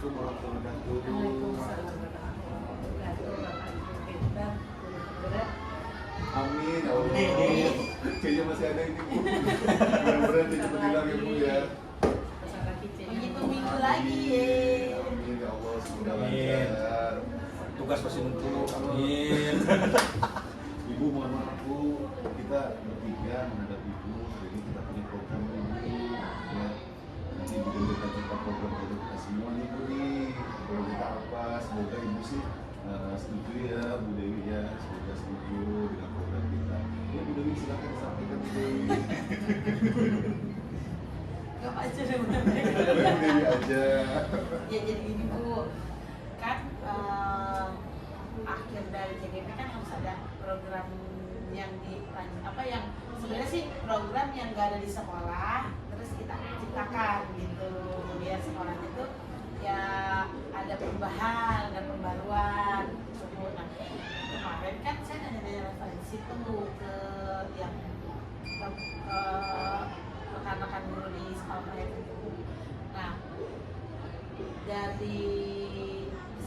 Assalamualaikum warahmatullahi wabarakatuh. Waalaikumsalam warahmatullahi wabarakatuh. Amin, amin. Kayaknya masih ada ini Bu. Mudah-mudahan cepat hilang ya Bu ya. Menghitung minggu lagi. Amin ya Allah, semoga Amin. lancar. Tugas masih numpuk. Amin. Ibu mohon maaf Bu, kita bertiga menghadap Ibu. Hari ini kita punya program ini ya. Nanti Ibu dan kita cerita program kita semua nih Bu nih. Program kita apa? Semoga Ibu sih setuju ya Bu Dewi ya. Semoga setuju dengan program kita. Ya Bu Dewi silakan sampaikan Bu Dewi. Gak aja deh Bu Dewi aja. Ya jadi gini Bu, kan akhir dari JGP kan harus ada program yang yang sebenarnya sih program yang gak ada di sekolah terus kita ciptakan gitu biar sekolahnya tuh ya ada perubahan dan pembaruan. Nah kemarin kan saya nanya referensi tuh ke yang ke rekan-rekan guru di sekolah saya itu. Nah dari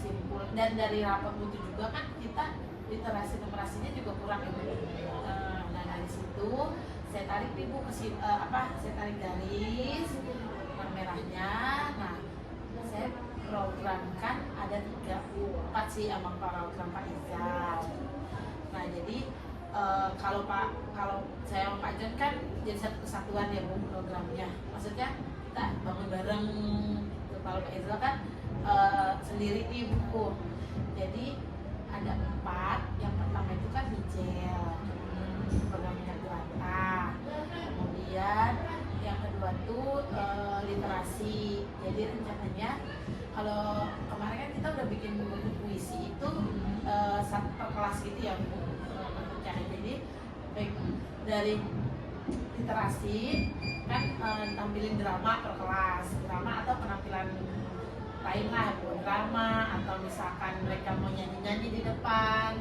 simpul dan dari rapat mutu juga kan kita literasinya juga kurang ya Bu. Nah dari situ saya tarik nih Bu saya tarik garis warna merahnya. Nah saya programkan ada 4 sih sama program Pak Izal. Nah jadi kalau saya sama Pak John kan jadi satu kesatuan ya Bu programnya. Maksudnya kita bangun bareng. Kalau Pak Izal kan sendiri nih Bu. Jadi ada 4. Yang pertama itu kan hijau, program minyak jelantah. Kemudian yang kedua tuh literasi. Jadi rencananya kalau kemarin kan kita udah bikin buku puisi itu satu per kelas gitu ya Bu. Jadi baik dari literasi kan tampilin drama per kelas, drama atau penampilan lain lah, drama atau misalkan mereka mau nyanyi-nyanyi di depan.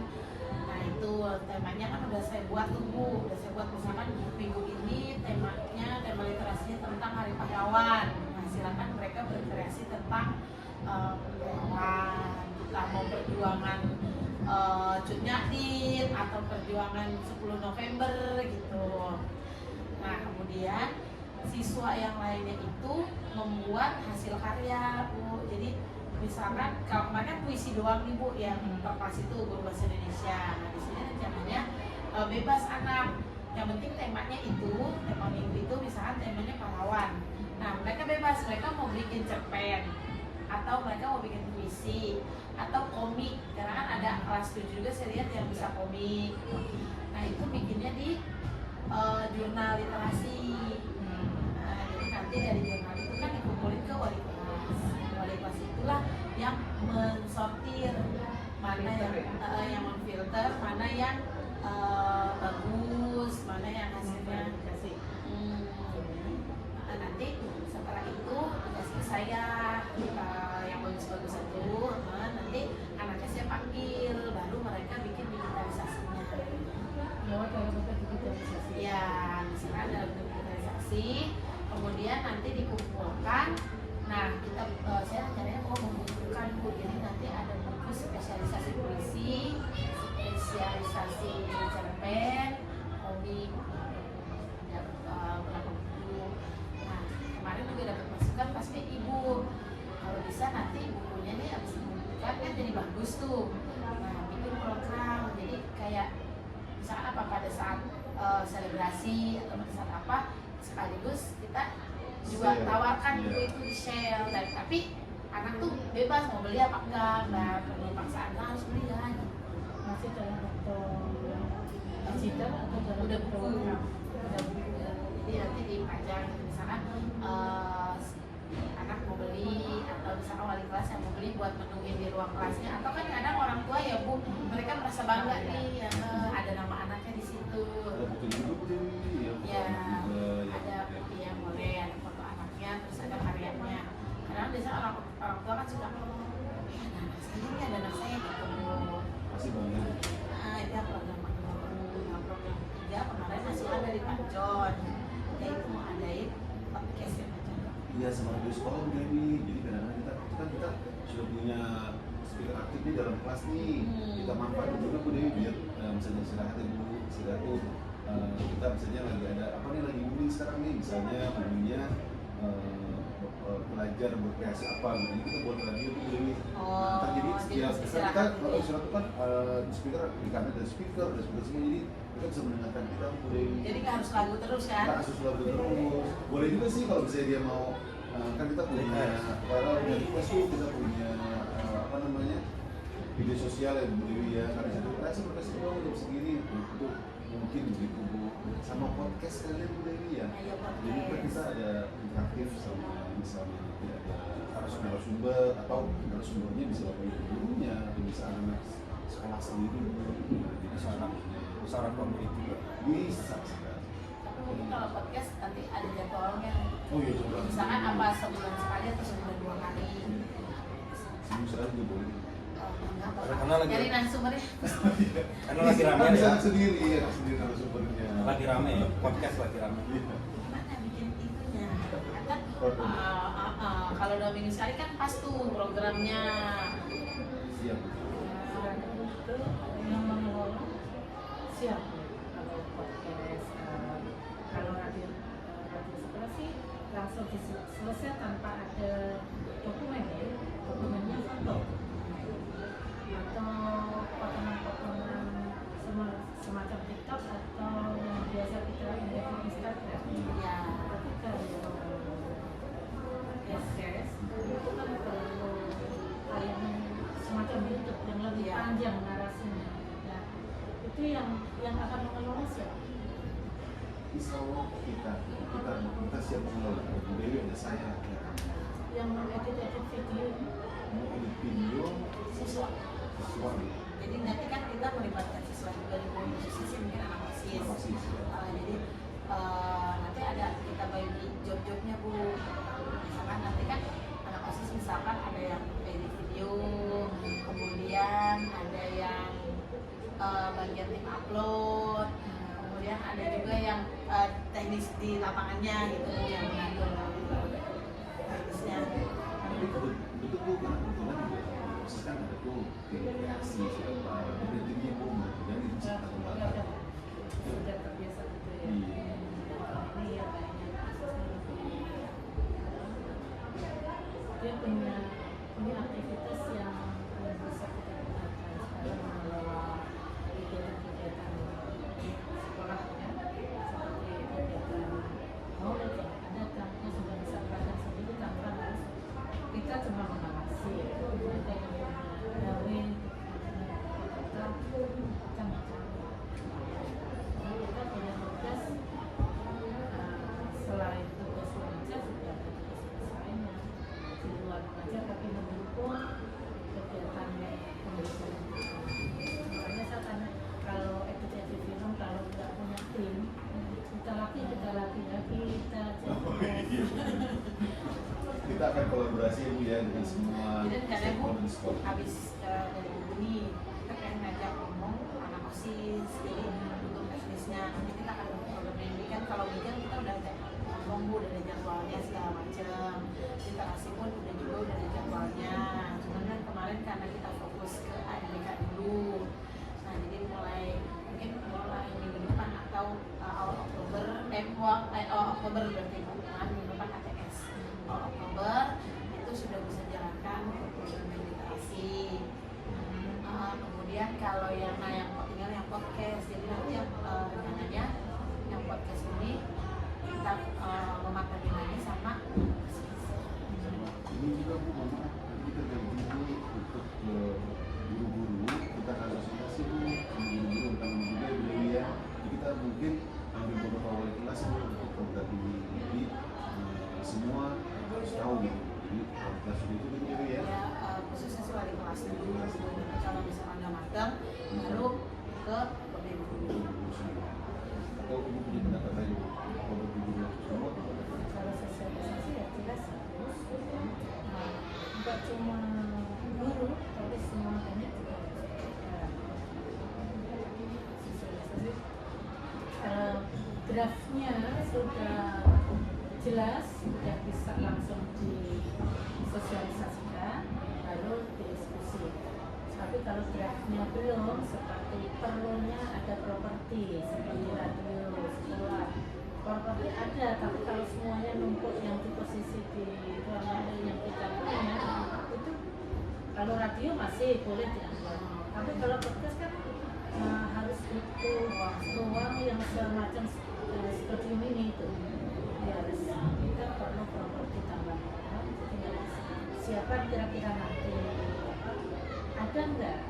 Nah itu temanya kan udah saya buat tuh Bu, udah saya buat misalkan minggu ini tema literasinya tentang Hari Pahlawan. Nah silakan mereka berkreasi tentang pahlawan, kita mau perjuangan Cut Nyahdin atau perjuangan 10 November gitu. Nah kemudian siswa yang lainnya itu membuat hasil karya Bu. Jadi misalkan kalau kemarin kan puisi doang nih Bu yang per kelas itu guru bahasa Indonesia. Nah di sini rencananya bebas anak. Yang penting temanya itu, tema minggu itu misalkan temanya pahlawan. Nah mereka bebas, mereka mau bikin cerpen atau mereka mau bikin puisi atau komik. Karena kan ada kelas 7 juga saya lihat yang bisa komik. Nah itu bikinnya di jurnal literasi. Nah jadi nanti dari jurnal itu kan dikumpulin ke wali kelas. Wali kelas itulah yang mensortir mana yang memfilter, mana yang bagus, mana yang hasilnya dikasih. Nanti setelah itu dikasih ke saya yang bagus-bagus itu. Nanti anaknya saya panggil, baru mereka bikin digitalisasinya. Lewat dalam bentuk digitalisasi. Ya, misalkan dalam bentuk digitalisasi. Kemudian nanti dikumpulkan. Nah, saya rencananya mau mengumpulkan Bu. Jadi nanti ada buku spesialisasi puisi, spesialisasi cerpen, komik, berapa buku. Nah, kemarin juga dapat masukan pas Ibu. Kalau bisa nanti bukunya nih habis dikumpulkan kan jadi bagus tuh. Nah, bikin program. Jadi kayak misalkan apa pada saat selebrasi atau pada saat apa sekaligus kita juga tawarkan buku itu di share. Dan tapi anak tuh bebas mau beli apa enggak, nggak perlu paksaan harus beli ya. Masih dalam bentuk digital atau dalam udah buku, udah buku. Jadi nanti dipajang misalkan anak mau beli atau misalkan wali kelas yang mau beli buat menuin di ruang kelasnya. Atau kan kadang orang tua ya Bu, mereka merasa bangga nih ada nama anaknya di situ. Ya ada yang boleh ada foto anaknya, terus ada karyanya. Kadang biasanya orang tua kan suka ada anak saya ini, ada anak saya gitu. Masih banyak. Nah itu program program 3 kemarin hasilnya dari Pak John, yaitu mau adain podcast ya Pak John. Iya, sama di sekolah udah ini. Jadi kadang-kadang kita sudah punya speaker aktif nih dalam kelas nih, kita manfaatkan juga Bu Dewi biar misalnya istirahat ya Bu, istirahat tuh kita misalnya lagi ada apa nih lagi booming sekarang nih, misalnya boomingnya belajar berkreasi apa gitu, jadi kita buat radio tuh Bu Dewi. Ntar jadi setiap kita kalau istirahat tuh kan di speaker di kamar ada speaker semua, jadi kita bisa mendengarkan kita Bu Dewi. Jadi nggak harus lagu terus kan? Nggak harus lagu terus. Boleh juga sih kalau misalnya dia mau kan kita punya kalau punya request tuh kita punya apa namanya video sosial ya Bu Dewi ya, karena itu saya berkasih dong untuk segini itu mungkin begitu Bu, sama podcast kalian Bu Dewi ya. Jadi kan kita ada interaktif sama misalnya nanti ada narasumber atau narasumbernya bisa dari gurunya atau bisa anak sekolah sendiri. Nah, jadi saran community juga bisa sekali. Tapi mungkin kalau podcast nanti ada jadwalnya. Oh iya coba. Misalkan apa sebulan sekali atau sebulan 2 kali. Semua saya juga boleh. Karena lagi- Jadi narasumbernya. karena lagi rame Kan bisa ya, sendiri ya, sendiri narasumbernya. lagi rame ya, podcast lagi rame. Iya. Gimana bikin itunya? Kan kalau 2 minggu sekali kan pas tuh programnya. Siap. Itu yang mengelola siap kalau podcast kalau radio sekolah sih langsung selesai tanpa ada dokumen ya, dokumennya foto atau potongan-potongan semacam TikTok atau yang biasa kita lihat di Instagram. Ya. Tapi kalau podcast itu kan perlu tayangan semacam YouTube yang lebih Iya. panjang narasinya. Nah, itu yang akan mengelola siapa? Insya Allah kita siap mengelola. Bu Dewi ada saya, ada kamu. Yang mengedit video. Mau edit video, Siswa. siswa nih. Jadi nanti kan kita melibatkan siswa juga di posisi mungkin anak OSIS. OSIS, ya. Jadi nanti ada kita bagi job-jobnya Bu. Misalkan nanti kan anak OSIS misalkan ada yang edit video, kemudian ada yang bagian tim upload, kemudian ada juga yang teknis di lapangannya gitu yang mengatur teknisnya. Tapi betul Bu, karena kebetulan juga proses kan ada tuh tim kreasi siapa, ada timnya Bu, dan itu bisa kita kembangkan. Sudah terbiasa gitu ya. Iya. Ini ya kayaknya prosesnya lebih dia punya aktivitas yang bisa kita gunakan sekarang mengelola kegiatan-kegiatan sekolah ya, seperti kegiatan maulid ya, ada tanpa sudah bisa belajar sendiri tanpa harus kita cuma mengawasi ya. Ada yang dawin kita macam-macam. Kita punya tugas selain tugas mengajar juga ada tugas lainnya di luar mengajar tapi mendukung kegiatan pembelajaran. Makanya saya tanya kalau edukasi film kalau nggak punya tim kita latih lagi kita Kita akan kolaborasi ya Bu ya dengan semua Jadi kadang Bu stakeholder di sekolah. habis dari Bu ini kita pengen ngajak ngomong anak OSIS, jadi untuk teknisnya nanti kita akan program ini kan kalau weekend kita udah ajak ngomong Bu, udah ada jadwalnya segala macam, literasi pun udah ada jadwalnya. Cuman kan kemarin karena kita fokus ke AMBK dulu, nah jadi mungkin mulai minggu depan atau awal Oktober, Oktober berarti Bu, minggu depan ATS. Oktober itu sudah bisa jalankan program meditasi. Kemudian kalau yang tinggal yang podcast, jadi nanti yang rencananya yang podcast ini kita mematangin lagi sama Ini juga Bu, mohon maaf, kita ganti dulu untuk guru-guru, kita konsultasi Bu sama guru-guru tentang juga Bu ya. Jadi kita mungkin ambil beberapa wali kelas Bu untuk program ini. Jadi semua harus tahu gitu. Jadi wali kelas itu Bu ya. khususnya si wali kelas dulu sebelum kalau misalnya nggak magang baru ke guru. Atau Ibu punya pendapat lain Bu? Kalau guru semua kalau sosialisasi ya jelas harus nggak cuma guru tapi semua banyak juga sosialisasi. Draftnya sudah jelas, sudah bisa langsung disosialisasikan, lalu teknisnya belum, seperti perlunya ada properti seperti radio, sekolah. Properti ada, tapi kalau semuanya numpuk yang di posisi di ruang lain yang kita punya itu, kalau radio masih boleh diambil, tapi kalau podcast kan harus butuh ruang yang semacam seperti ini itu. Ya, harus kita perlu properti tambahan. Tinggal siapa kira-kira nanti ada nggak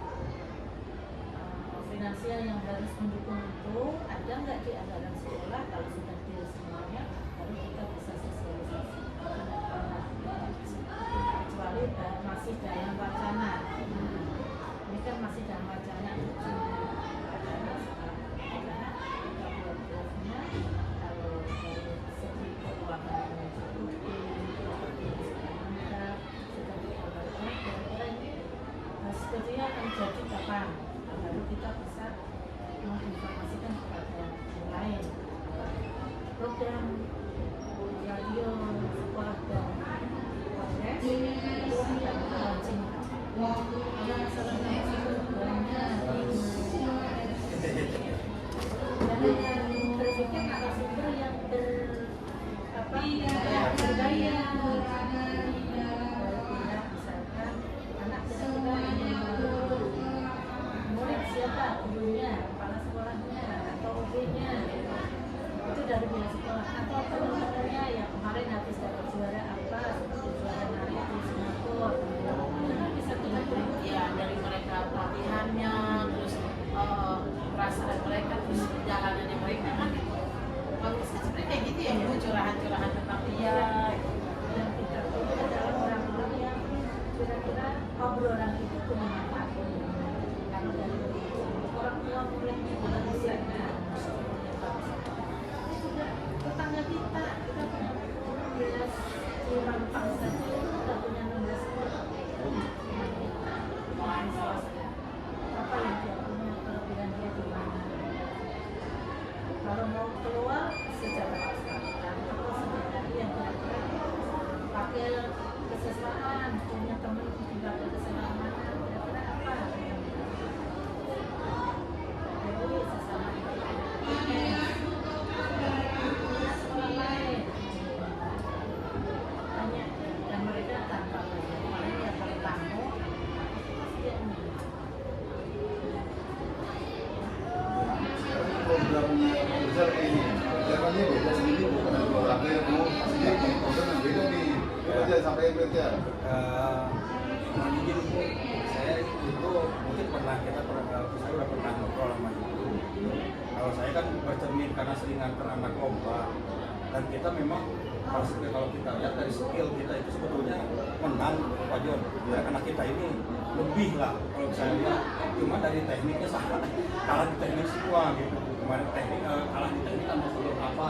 finansial yang harus mendukung itu, ada nggak di anggaran sekolah. Kalau sudah deal semuanya baru kita bisa sosialisasi, kecuali masih dalam wacana. Ini kan masih dalam wacana karena sekarang kita buat draftnya. Kalau dari segi keuangan mencukupi, sudah dikabarkan kira-kira ini sepertinya akan jadi kapan, baru kita bisa menginformasikan kepada yang lain. Program radio sekolah dan podcast itu tidak launching. Karena masalahnya itu banyak. Dan yang berpikir narasumber yang berbudaya. Misalkan anak kita ingin murid siapa gurunya, kepala sekolahnya, atau OB-nya, itu dari pihak sekolah. Atau teman-temannya yang kemarin habis dapat juara apa, seperti juara nari di Singapura, itu kan bisa kita beri Ya dari mereka pelatihannya, terus perasaan mereka, terus jalanannya mereka kan bagusnya seperti kayak gitu ya, Bu, curahan-curahan tentang dia. yang kita pilih adalah orang-orang yang kira-kira obrolan itu punya manfaat. Kalau dari orang tua muridnya juga bisa juga tetangga kita punya 16 di Mampang saja itu kita punya 16 sekolah. Apa yang dia punya, kelebihan dia di mana? Kalau mau keluar secara kesehatan atau secara yang kira-kira pakai kesesamaan, punya teman dipakai kesesamaan, kira-kira apa? Jadi sesama sekolah lain banyak dan mereka tanpa paling ya kalau tamu pasti dia Programnya besar kayak ini, caranya beda sendiri, bukan ada olahraga yang mau aslinya di program yang beda nih. Aja sampai kerja. Jujur Bu, saya itu mungkin saya udah pernah ngobrol sama ibu. Kalau saya kan bercermin karena sering nganter anak lomba, dan kita memang kalau kita lihat dari skill kita itu sebetulnya menang Pak Jon. Dan anak kita ini lebih lah kalau saya lihat, cuma dari tekniknya salah, kalah di teknik semua gitu. Kemarin teknik kalah di teknik kan maksudnya apa?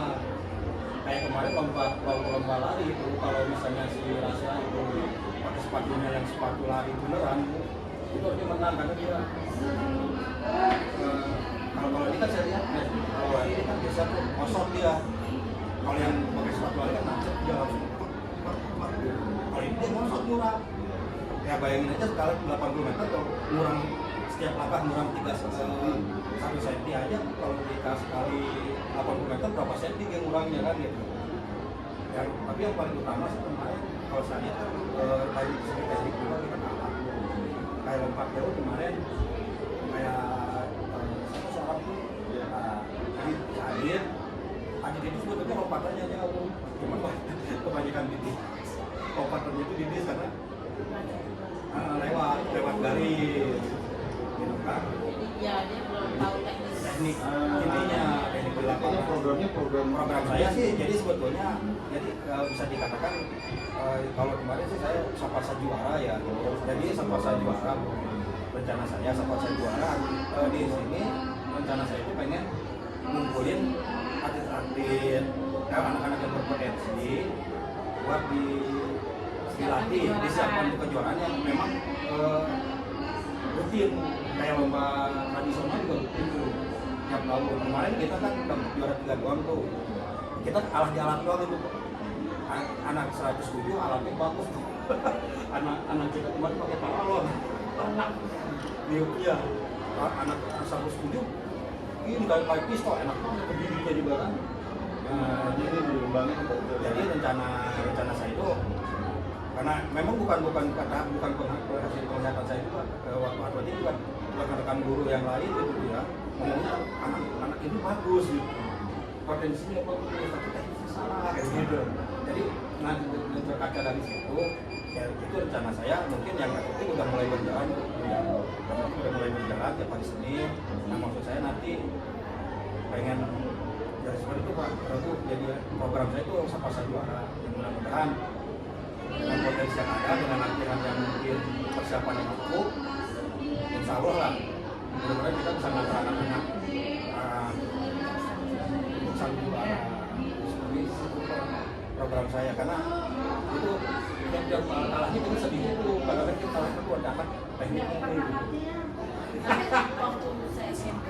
Kayak kemarin lomba lari itu, kalau misalnya si Rasya itu pakai sepatunya yang sepatu lari beneran, itu dia menang karena dia kalau ini kan saya lihat kalau ini kan biasa tuh kosong dia. Kalau yang pakai sepatu lari kan macet dia langsung. Kalau ini dia kosong murah. Ya bayangin aja sekarang 80 meter kalau ngurang setiap langkah ngurang 1 senti aja, kalau dikasih kali 80 meter berapa senti dia ngurangnya kan gitu. Tapi yang paling utama sih kemarin kalau saya lihat tadi segi teknik juga kita kalah. Kayak lompat jauh kemarin kayak satu seorang tuh Adit itu sebetulnya lompatannya jauh, cuman kebanyakan titik lompatannya itu di karena lewat garis gitu kan. Ya dia belum tahu teknik intinya teknik di lapangan. Program saya sih jadi sebetulnya jadi bisa dikatakan kalau kemarin sih saya Sapasa juara ya, jadi Sapasa juara rencana saya Sapasa juara di sini rencana saya itu pengen ngumpulin atlet-atlet anak-anak yang berpotensi buat dilatih, disiapkan untuk kejuaraan yang memang rutin kayak lomba tradisional juga rutin tuh tiap tahun. Kemarin kita kan udah juara 3 doang tuh, kita kalah di alat doang itu. Anak 107 alatnya bagus tuh. anak kita kemarin pakai paralon Miopia, anak sampai 7 ini kayak pistol enak banget begini juga kan. Nah, ini dikembangin Jadi rencana saya itu karena memang bukan hasil penglihatan saya juga waktu atletik juga rekan-rekan guru yang lain gitu ya ngomongnya anak ini bagus gitu potensinya bagus tapi teknisnya salah kayak gitu. Jadi nanti berkaca dari situ ya itu rencana saya mungkin yang atletik udah mulai berjalan tiap hari Senin. Nah maksud saya nanti pengen dari seperti itu Pak Prabu, jadi program saya itu Sapa Juara yang mudah-mudahan dengan potensi yang ada dengan latihan yang mungkin persiapan yang cukup insya Allah lah mudah-mudahan kita bisa ngantar anak-anak untuk Sapa Juara seperti program saya karena itu tiap kalahnya kita sedih itu kadang-kadang kita kalah itu ada anak tekniknya Tapi waktu saya SMP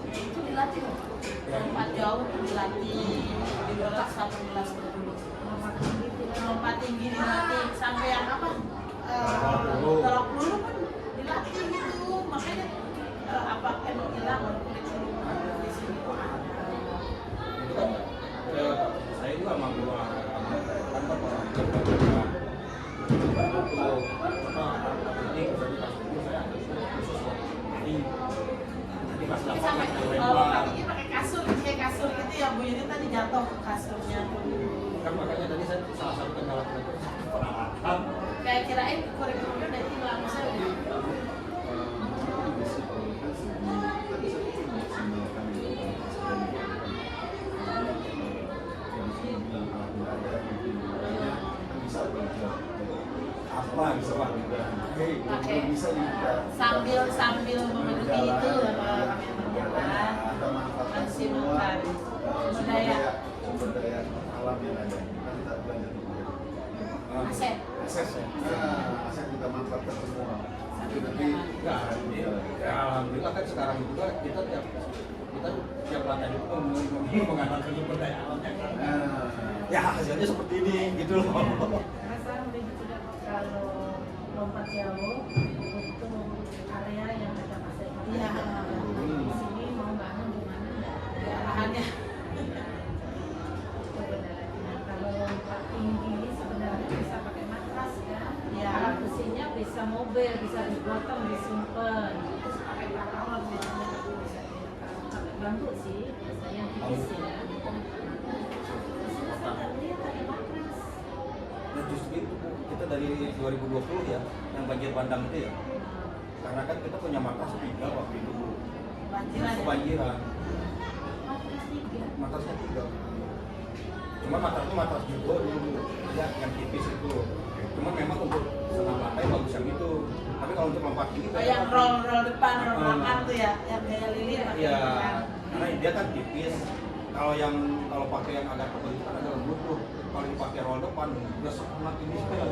itu dilatih loh. Lompat jauh dilatih, di berat 11 dulu. Lompat tinggi dilatih, sampai yang apa? Terok dulu kan dilatih gitu, makanya apa emang hilang kurikulum di sini kok ada. itu kan saya juga sama guru kan orang itu jadi pas Ini dapat sampai lempar lompatnya pakai kasur, kayak kasur gitu ya Bu Yuni tadi jatuh ke kasurnya tuh. kan makanya tadi saya salah satu kendala kita itu peralatan. Kayak kirain kurikulumnya udah hilang, saya udah Apa bisa Pak? pakai bisa sambil memenuhi itu berjalan maksimalkan sumber daya alam yang ada kan kita belajar aset. aset kita manfaatkan semua Sambil nanti berjalan. Ya, alhamdulillah kan sekarang juga kita tiap latihan itu mengandalkan sumber daya alamnya. Ya hasilnya seperti ini gitu loh. Karena sekarang udah gitu dah, kalau lompat jauh untuk area yang ada pasir. Iya. Di sini mau bangun di mana enggak? Ya, lahannya Nah, kalau lompat tinggi sebenarnya bisa pakai matras kan? Iya. Alat besinya bisa mobil, bisa digotong, disimpan. terus pakai prakawan biasanya bisa Pakai bambu sih, biasanya yang tipis ya. Di sini saya nggak lihat ada matras. Nah justru itu Bu, kita dari 2020 ya, yang banjir bandang itu ya. Karena kan kita punya matras 3 waktu itu Bu. banjiran ya. Kebanjiran, Matras 3. matrasnya 3. Cuma matrasnya matras juga dulu, ya yang tipis itu. Cuma memang untuk senam lantai bagus yang itu. Tapi kalau untuk lompat tinggi Oh, yang roll depan, roll belakang tuh ya, yang gaya lilin pakai Iya, belakang. karena dia kan tipis. Kalau pakai yang agak tebal itu kan agak lembut tuh. Kalau dipakai roll depan, udah sangat ini sekali.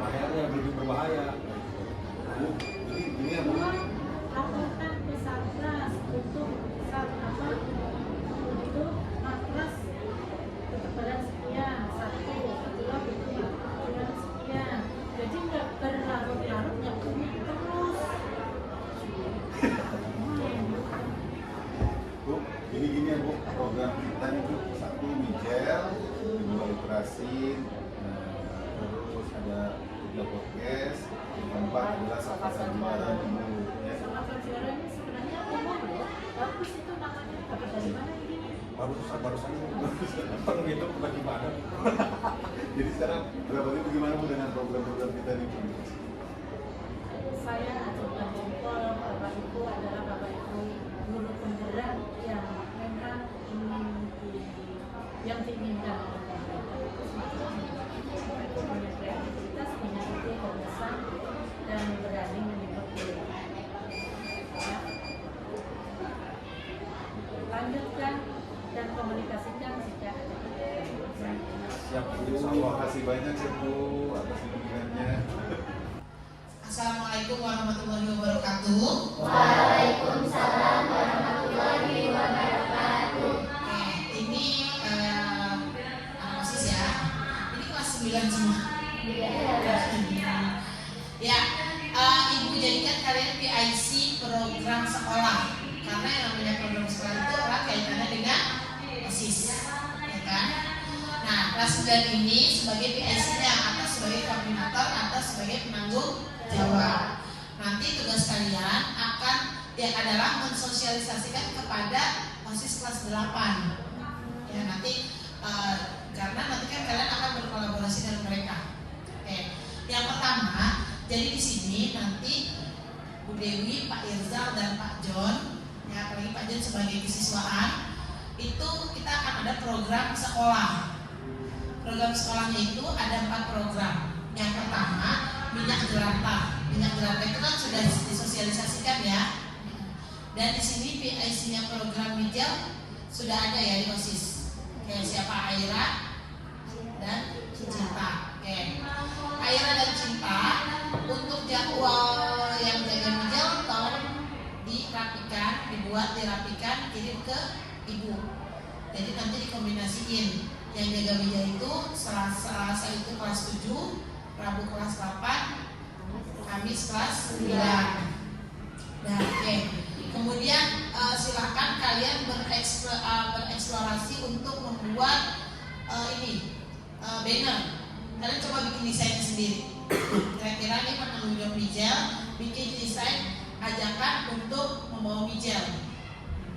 Akhirnya lebih berbahaya. jadi ini yang Lakukan pesatras untuk untuk matras ketebalan sekian, satu, kedua ketebalan sekian. Jadi nggak berlarut-larut, nggak kuning terus. Bu, gini ya Bu, program kita itu satu Mijel, kedua literasi, terus ada 3 podcast, yang keempat adalah Sapa Juara dulu ya. Sama juara ini sebenarnya umum loh. Bagus itu namanya. Dapat dari mana ini? Barusan itu tiba-tiba ada. Jadi sekarang berapa bagaimana Bu dengan program-program kita ini? Saya ajukan jempol Bapak Ibu adalah Bapak Ibu guru penggerak yang memang yang diinginkan oleh pemerintah itu semacam Bapak Ibu punya kreativitas, punya ide gagasan dan berani menyebut diri. Ya. Lanjutkan dan komunikasikan sejak ada ide. Siap, Bu, insya terima Allah. kasih banyak ya Bu atas bimbingannya. Assalamualaikum warahmatullahi wabarakatuh. Waalaikumsalam warahmatullahi wabarakatuh. Oke, ini anak OSIS ya. Ini kelas 9 semua. Ya, Ibu menjadikan kalian PIC program sekolah, karena yang namanya program sekolah itu erat kaitannya dengan OSIS, ya kan? Nah, kelas 9 ini sebagai PIC-nya atau sebagai koordinator atau sebagai penanggung jawab. Nanti tugas kalian akan adalah mensosialisasikan kepada OSIS kelas 8. Ya, nanti karena nanti kan kalian akan berkolaborasi dengan mereka. Oke. Yang pertama, jadi di sini nanti Bu Dewi, Pak Irzal dan Pak John, ya apalagi Pak John sebagai kesiswaan, itu kita akan ada program sekolah. Program sekolahnya itu ada 4 program. Yang pertama, minyak jelantah. Minyak jelantah itu kan sudah disosialisasikan ya. Dan di sini PIC-nya program Mijal sudah ada ya di OSIS. Kayak siapa Aira dan Cinta. Oke. Aira dan Cinta untuk jadwal yang jaga Mijal tolong dirapikan, kirim ke Ibu. Jadi nanti dikombinasiin. Yang jaga Mijal itu Selasa itu kelas 7, Rabu kelas 8, Kamis kelas 9. Nah, oke. Kemudian silakan kalian bereksplorasi untuk membuat banner. Kalian coba bikin desainnya sendiri. Kira-kira ini penanggung jawab Mijal bikin desain ajakan untuk membawa Mijal.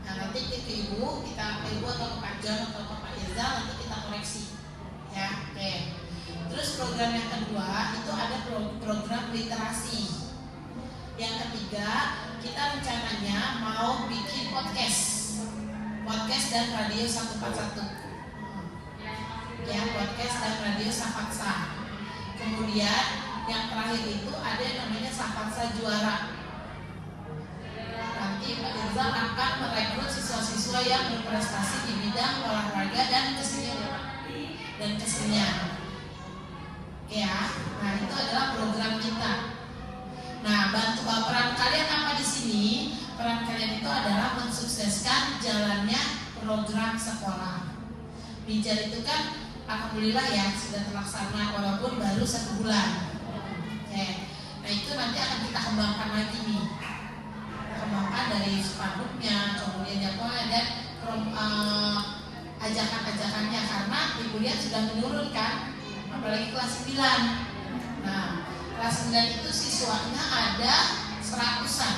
Nah, nanti ke Ibu atau ke Pak John atau ke Pak Irzal nanti kita koreksi. Ya, oke. Terus program yang kedua itu ada program literasi. Yang ketiga, kita rencananya mau bikin podcast dan radio 141. Ya, podcast dan radio Safatsa. Kemudian yang terakhir itu ada yang namanya Safatsa Juara. Nanti Pak Irzal akan merekrut siswa-siswa yang berprestasi di bidang olahraga dan kesenian. Ya, nah itu adalah program kita. Nah, peran kalian apa di sini? Peran kalian itu adalah mensukseskan jalannya program sekolah. Mijal itu kan alhamdulillah ya sudah terlaksana walaupun baru 1 bulan. Oke. Nah, itu nanti akan kita kembangkan lagi nih. Kembangkan dari spanduknya, kemudian jadwalnya dan ajakan-ajakannya, karena Ibu lihat sudah menurun kan, apalagi kelas 9. Nah, kelas 9 itu siswanya ada 100-an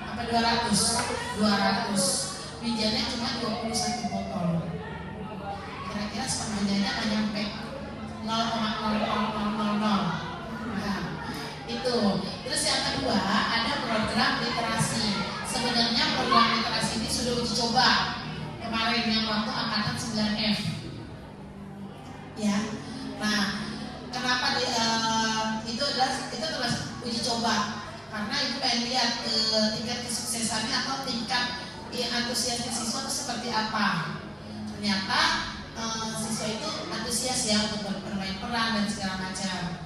apa 200. Mijalnya cuma 21 botol. Kira-kira setengahnya nggak nyampe 0,0000. Nah, itu. Terus yang kedua ada program literasi. Sebenarnya program literasi ini sudah uji coba kemarin yang waktu angkatan 9F. Ya. Nah, kenapa itu adalah uji coba? Karena Ibu pengen lihat tingkat kesuksesannya atau tingkat antusiasnya siswa itu seperti apa. Ternyata siswa itu antusias ya untuk bermain peran dan segala macam.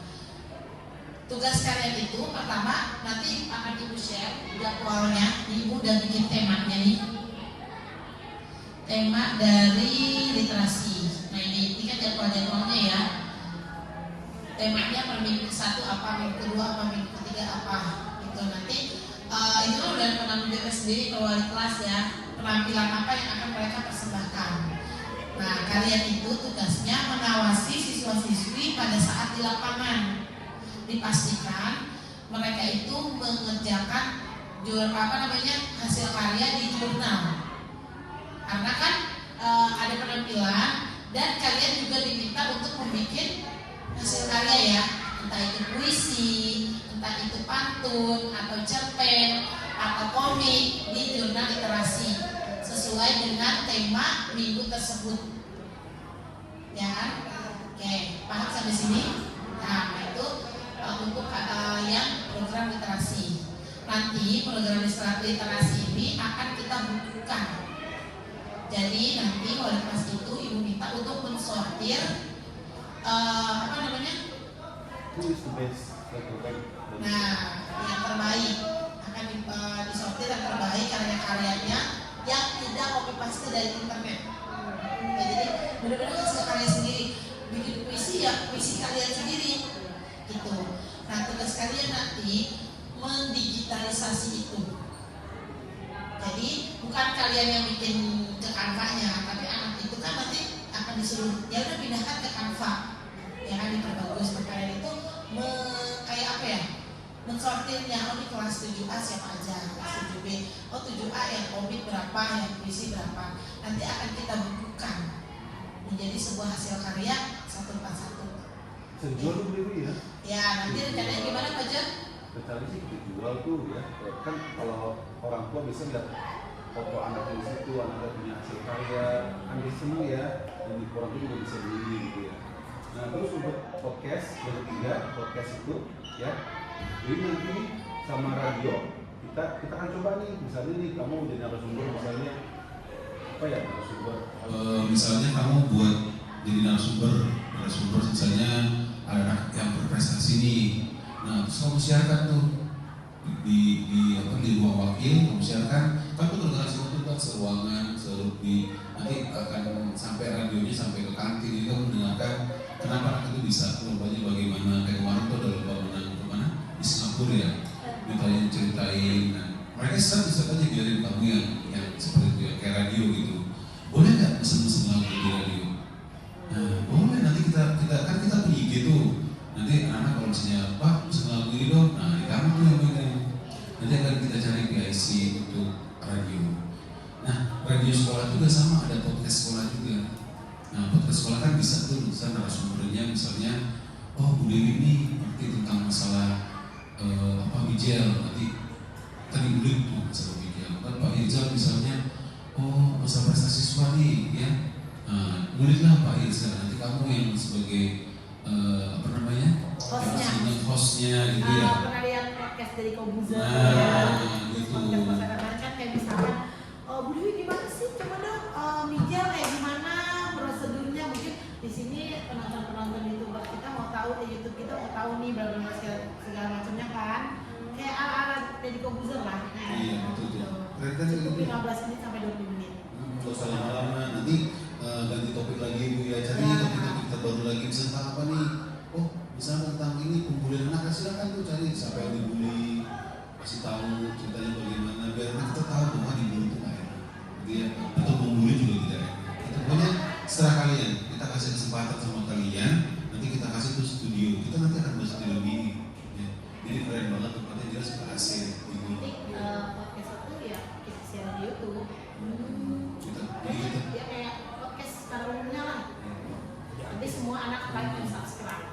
Tugas kalian itu pertama nanti akan Ibu share jadwalnya. Ibu udah bikin temanya nih. Tema dari literasi. Nah ini kan jadwalnya ya. Temanya per minggu 1 apa, minggu kedua apa, minggu ketiga apa. Itu nanti itu udah penanggung jawab sendiri ke wali kelas ya. Penampilan apa yang akan mereka persembahkan. Nah kalian itu tugasnya mengawasi siswa-siswi pada saat di lapangan. Dipastikan mereka itu mengerjakan hasil karya di jurnal. Karena kan ada penampilan dan kalian juga diminta untuk membuat hasil karya ya, entah itu puisi, entah itu pantun atau cerpen atau komik di jurnal literasi sesuai dengan tema minggu tersebut. Ya kan? Oke, paham sampai sini? Nah, itu untuk yang program literasi. Nanti program literasi ini akan kita bukukan. Jadi nanti wali kelas itu Ibu minta untuk mensortir Who is the best? Nah, yang terbaik akan disortir yang terbaik karya-karyanya yang tidak copy paste dari internet. Nah, jadi benar-benar hasil karya sendiri. Bikin puisi ya puisi kalian sendiri, gitu. Nah tugas kalian nanti mendigitalisasi itu. Jadi bukan kalian yang bikin ke Canva-nya, tapi anak itu kan nanti akan disuruh ya udah pindahkan ke Canva, ya kan diperbagus. Kalian itu kayak apa ya? Mensortirnya, oh di kelas 7A siapa aja, kelas 7B, oh 7A yang komik berapa, yang puisi berapa. Nanti akan kita bukukan menjadi sebuah hasil karya 141. Sejual tuh beli ya? Ya nanti rencananya gimana Pak Jon? Rencananya sih kita jual tuh ya. Kan kalau orang tua bisa lihat foto anaknya di situ, anaknya punya hasil karya, kan dia seneng ya, dan di orang tua juga bisa beli gitu ya. Nah terus untuk podcast, yang ketiga podcast itu ya, jadi nanti sama radio kita akan coba nih, misalnya nih kamu jadi narasumber misalnya apa ya narasumber? Misalnya kamu buat jadi narasumber misalnya ada anak yang berprestasi nih, nah terus kamu siarkan tuh di ruang wakil, kamu siarkan, kamu tergerak waktu seruangan, di nanti akan sampai radionya sampai ke kantin, jadi kamu mendengarkan kenapa anak itu bisa, lombanya bagaimana, kayak kemarin tuh ada lomba menang kemana di Singapura ya, ditanya ceritain, nah, mereka bisa aja biarin kamu yang seperti itu ya, kayak radio gitu, boleh nggak pesen-pesen lagu di radio? Nah, boleh, nanti kita kan kita punya IG tuh, nanti anak-anak kalau misalnya Pak pesen lagu ini dong, nah di kamar tuh yang begini, nanti akan kita cari PIC untuk radio. Nah, radio sekolah juga sama, ada podcast sekolah juga. Nah, podcast sekolah kan bisa tuh, misalnya narasumbernya misalnya, oh Bu Dewi ini ngerti tentang masalah bijel, nanti tadi udah tuh masalah bijel. Kan Pak Irzal misalnya, oh masalah prestasi siswa nih, ya. Nah, nulislah Pak Irzal, nanti kamu yang sebagai hostnya gitu ya. Pernah lihat podcast dari Kobuzer Nah, ya. gitu. Podcast kan kayak misalkan, Bu Dewi gimana sih? Coba dong mijel kayak gimana prosedurnya, mungkin di sini penonton YouTube kita mau tahu, YouTube kita mau tahu nih bagaimana segala macamnya kan, kayak ala-ala dari Kobuzer lah. Iya, betul. Keren-keren Cukup gitu. 15 menit sampai 20 menit. Gak usah lama-lama, nanti ganti topik lagi Bu ya, cari topik-topik kita baru lagi, bisa tentang apa nih? Oh, misalnya tentang ini pembulian anak, silakan tuh cari siapa yang dibully, kasih tahu ceritanya bagaimana, biar kita tahu bahwa dibully itu nggak enak, gitu ya. Atau membuli juga tidak enak. Itu pokoknya setelah kalian, kita kasih kesempatan sama kalian, nanti kita kasih tuh studio, kita nanti akan bahas di lebih ini. Ya. Jadi keren banget, tempatnya jelas berhasil. Nanti podcast itu ya kita share di YouTube. Ya kayak podcast pada umumnya lah. Nanti semua anak like dan subscribe.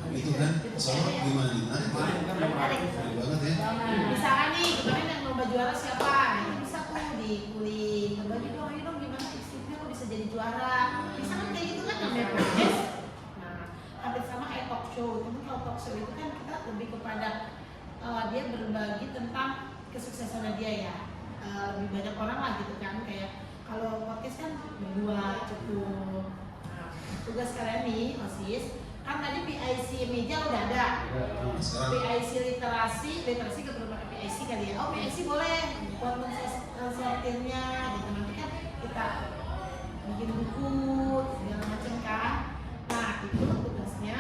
Itu kan, soalnya gimana nih? Menarik banget ya. Misalkan nih kemarin yang lomba juara siapa? Itu bisa tuh dikulik. Bagi dong, ayo dong gimana tipsnya kok bisa jadi juara? Bisa kan kayak gitu kan namanya podcast. Nah, hampir sama kayak talk show. Cuma kalau talk show itu kan kita lebih kepada dia berbagi tentang kesuksesannya dia ya. Lebih banyak orang lah gitu kan, kayak kalau podcast kan berdua cukup. Nah, tugas kalian nih OSIS kan tadi PIC meja udah ada, PIC literasi ke beberapa PIC kali ya. Oh PIC boleh buat mensortirnya gitu, nanti kan kita bikin buku segala macam kan. Nah itu tugasnya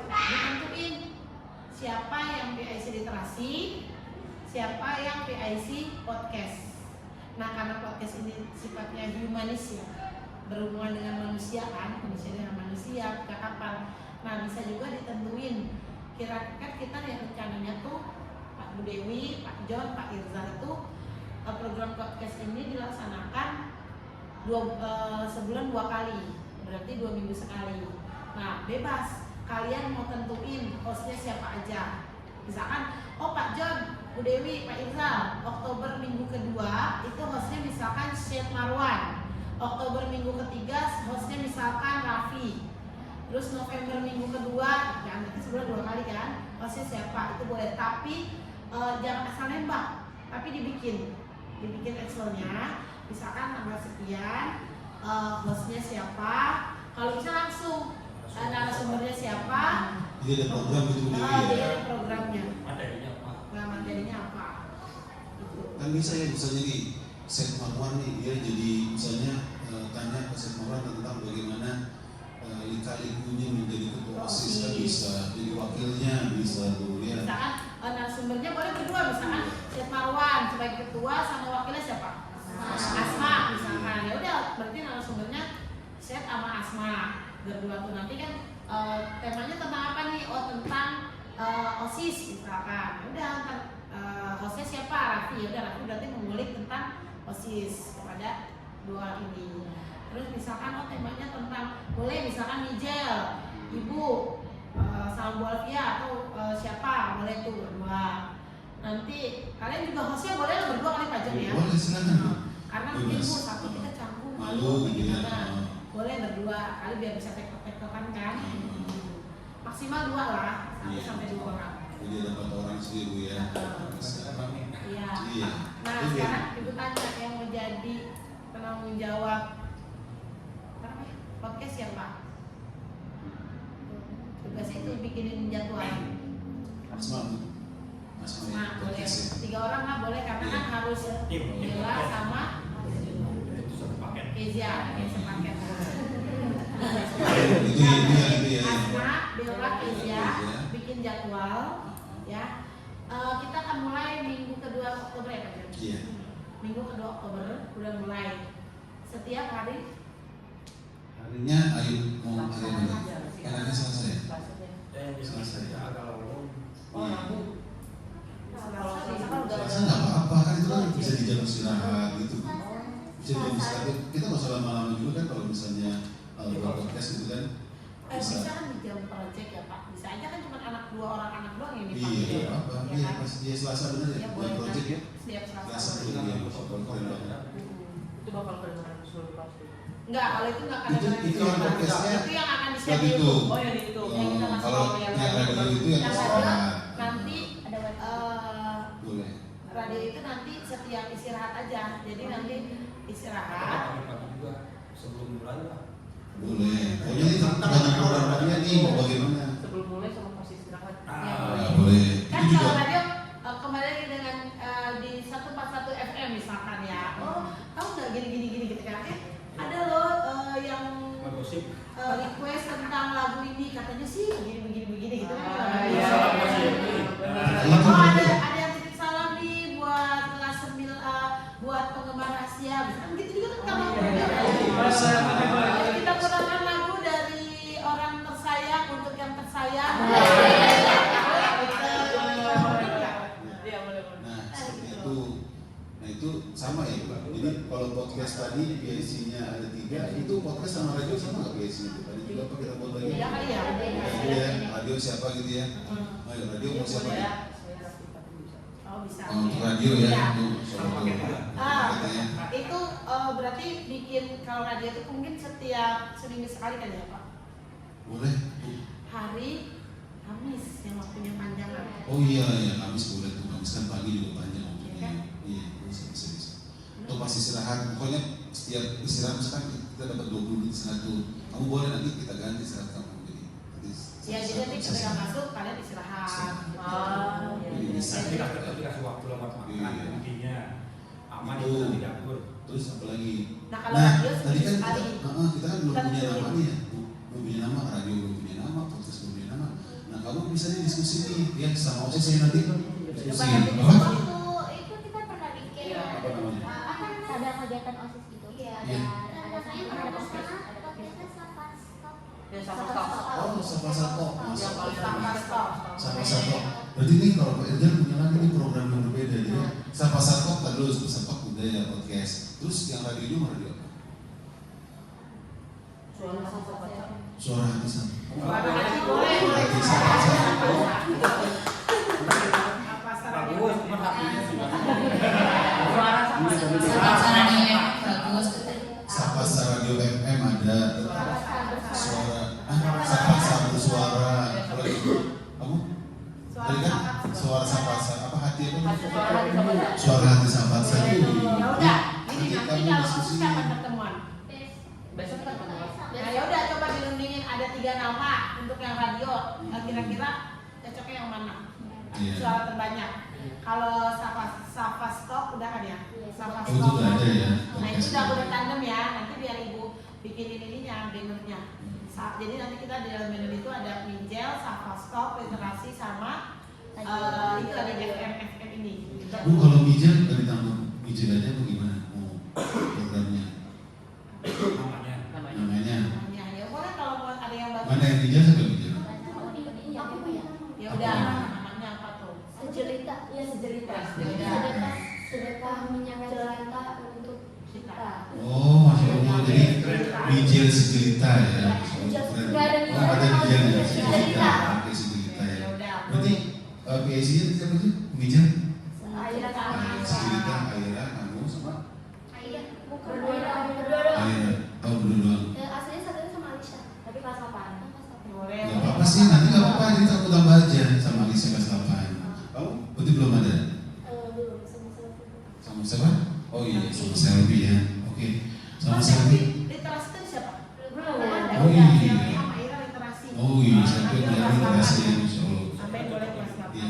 ditentuin siapa yang PIC literasi, siapa yang PIC podcast. Nah karena podcast ini sifatnya humanis ya, berhubungan dengan manusia kan, manusia dengan manusia, kapal. Nah bisa juga ditentuin kira-kira kita yang rencananya tuh Pak Bu Dewi, Pak Jon, Pak Irzal itu program podcast ini dilaksanakan sebulan 2 kali, berarti 2 minggu sekali. Nah bebas, kalian mau tentuin hostnya siapa aja. Misalkan, oh Pak Jon, Bu Dewi, Pak Irzal, Oktober minggu kedua itu hostnya misalkan Syed Marwan, Oktober minggu ketiga hostnya misalkan Raffi. Terus November minggu kedua, ya nanti sebulan 2 kali kan, hostnya siapa itu boleh, tapi jangan asal nembak, tapi dibikin Excelnya, misalkan tanggal sekian, hostnya siapa, kalau bisa langsung narasumbernya siapa, Jadi ada program gitu Bu Dewi ya? dia ada programnya, Materinya apa? nah materinya apa, gitu. Kan bisa ya, misalnya nih Syed Marwan nih, dia jadi misalnya tanya ke Syed Marwan tentang bagaimana lika-likunya menjadi ketua OSIS, kan bisa jadi wakilnya, bisa tuh ya. Misalkan narasumbernya boleh Ustaz Marwan sebagai ketua sama wakilnya siapa? Asma misalkan. Ya udah, berarti narasumbernya Syed sama Asma berdua tuh. Nanti kan temanya tentang apa nih? Oh, tentang OSIS misalkan. Udah, ntar hostnya siapa? Raffi. Ya udah, Raffi berarti mengulik tentang OSIS kepada dua ini. Terus misalkan temanya tentang, boleh misalkan Mijel, Ibu, sama Bu Alfia atau siapa, boleh tuh berdua. Nanti kalian juga hostnya boleh lah berdua kali Pak Jem ya. Boleh, silakan. Karena mungkin Bu satu kita canggung Malu gitu ya. gimana. Boleh berdua kali biar bisa tektok-tektokan kan. Maksimal 2 lah, 1 sampai 2 orang. Jadi ada 4 orang sih Bu ya. Iya. Iya. Nah sekarang Ibu tanya yang menjadi penanggung jawab apa namanya? Podcast ya Pak. Tugasnya itu bikinin jadwal. Asma Bu. Asma ya. Nah boleh Podcast ya. 3 orang lah boleh karena kan harus Bella sama Itu satu paket. Kezia yang sepaket. Itu ya. Asma, Bella, Kezia bikin jadwal ya. Kita akan mulai minggu kedua Oktober ya Pak Jem? Iya. Minggu kedua Oktober udah mulai. Setiap hari Harinya ayo mau hari mana? Enaknya selesai. Selesai agak lama. Selasa nggak apa-apa kan itu kan bisa di jam istirahat gitu. Bisa di jam istirahat. Kita nggak usah lama-lama juga kan kalau misalnya buat podcast gitu kan. bisa kan di jam project ya Pak. Bisa aja kan cuma anak 2 orang anak doang yang Iya, dipanggil. nggak apa. Ya Iya, kan? pas dia Selasa bener ya. Ya Buat boleh project ya. setiap Selasa Selasa. tuh dia keren banget. Itu bakal kedengeran seluruh pasti. Enggak, kalau itu enggak akan Itu yang podcastnya itu yang akan buat di-share itu. Oh yang itu. Yang kita masih Kalau mau yang yang radio itu yang Yang istirahat. nanti Ada web. Boleh. radio itu nanti setiap istirahat aja. Jadi nanti istirahat. Pagi-pagi juga sebelum mulai lah. Boleh. Oh jadi tergantung programnya nih mau bagaimana. Sebelum mulai sama pas istirahat. Ya, boleh. Kan Itu juga. kalau radio kembali lagi dengan di 141 FM misalkan ya. Oh, tahu nggak gini gitu kan? Ada loh yang Gosip. request tentang lagu ini katanya sih begini gitu kan. Iya. Oh ada yang titip salam nih buat kelas 9 buat penggemar rahasia. Bisa gitu juga kan kalau kita putarkan lagu dari orang tersayang untuk yang tersayang. Iya boleh. Nah, seperti itu. Nah, itu sama ya, Pak. Jadi kalau podcast tadi PIC-nya ada 3, itu podcast sama radio sama nggak PIC-nya? Tadi juga apa kita buat lagi? Iya kali ya. Radio ya, radio siapa gitu ya? Ayo, radio mau siapa ya? Oh bisa. Oh, untuk radio ya, Iya. itu soal itu. Katanya. Itu berarti bikin kalau radio itu mungkin setiap seminggu sekali kan ya Pak? Boleh. Hari Kamis yang waktunya panjang kan? Oh iya, ya Kamis boleh tuh. Kamis kan pagi juga panjang waktunya. Iya kan? Iya, bisa. Atau pas istirahat, pokoknya setiap istirahat misalkan kita dapat 20 menit istirahat tuh. Kamu boleh nanti kita ganti istirahat kamu. Ya jadi nanti ketika masuk kalian istirahat. Jadi bisa. Tapi kita dikasih waktu lama makan Iya. intinya. Aman Itu. itu nanti dapur. Terus apa lagi? Nah kalau radio tadi seminggu kan sekali. kita kan belum Kan punya sering. nama nih ya, belum punya nama, radio belum punya nama, podcast belum punya nama. Nah kamu bisa nih diskusi nih, ya sama OSIS saya nanti diskusi. Coba nanti Apa? Waktu itu kita pernah bikin Iya. Apa namanya? apa ada kegiatan OSIS gitu. Iya. Ada podcast. Ya sama stop. Oh, sama satu, Yang paling sama satu. Berarti nih kalau Pak Irjan punya lagi nih program yang berbeda ya. Sapa satu tadi dulu sapa budaya podcast. Terus yang radio itu radio apa? suara sama baca. Suara hati sama. Suara hati boleh. Hati sapa satu. Apa saran Bagus, cuma hatinya sih. Suara sama bagus. Sapa radio FM ada. Sapa satu suara. Kalau itu kamu? Tadi kan suara sapa apa hati apa? suara hati sama baca. Suara hati sapa satu. Ya udah, ini Nanti nanti kamu kalau diskusi. khusus kapan pertemuan? Besok kan ketemu. Nah ya udah coba dirundingin ada 3 nama untuk yang radio. Kira-kira cocoknya yang mana? Iya. Suara terbanyak. Kalau Sapa Stok udah kan ya? Sapa Oh, itu Stok. udah ada ya. Nah itu udah tandem ya. Nanti biar ibu bikinin ininya, bannernya. Jadi nanti kita di dalam banner itu ada Mijel, Sapa Stok, literasi sama itu ada FM ini. Itu Bu, kalau mijil dari tamu mijil aja bu gimana? Mau programnya? namanya. Namanya? Ya, ya boleh kalau mau ada yang bagus. Mana yang mijil sampai mijil? Aku punya. Ya udah, namanya apa tuh? Sejelita. Ya sejelita. Sedekah menyenangkan untuk kita. Oh, masya Allah. Jadi mijil sejelita ya. Nggak ada mijil. Oh, ada mijilnya. Sejelita. Sejelita. Oke, sejelita ya. Ya udah. Berarti PSI-nya tadi apa sih? Mijil? Aira Sejelita, Aira, kamu sama bukan berdua. Aira. Oh, berdua doang. Aslinya satunya sama Alisa, tapi kelas 8. Boleh. Gak apa-apa sih, nanti gak apa-apa, jadi aku tambah aja sama Alisa kelas 8. Kamu? Berarti belum ada? Belum sama-sama. Sama siapa? Oh iya, sama Selvi ya. Oke, sama Mas Selvi. literasi tadi siapa? Belum. Ada, Oh, udah. iya. Sama Ira literasi. Oh iya, Selvi Ambil belajar kelas literasi ya, 8. Insya Allah. Sampai boleh kelas 8. Iya,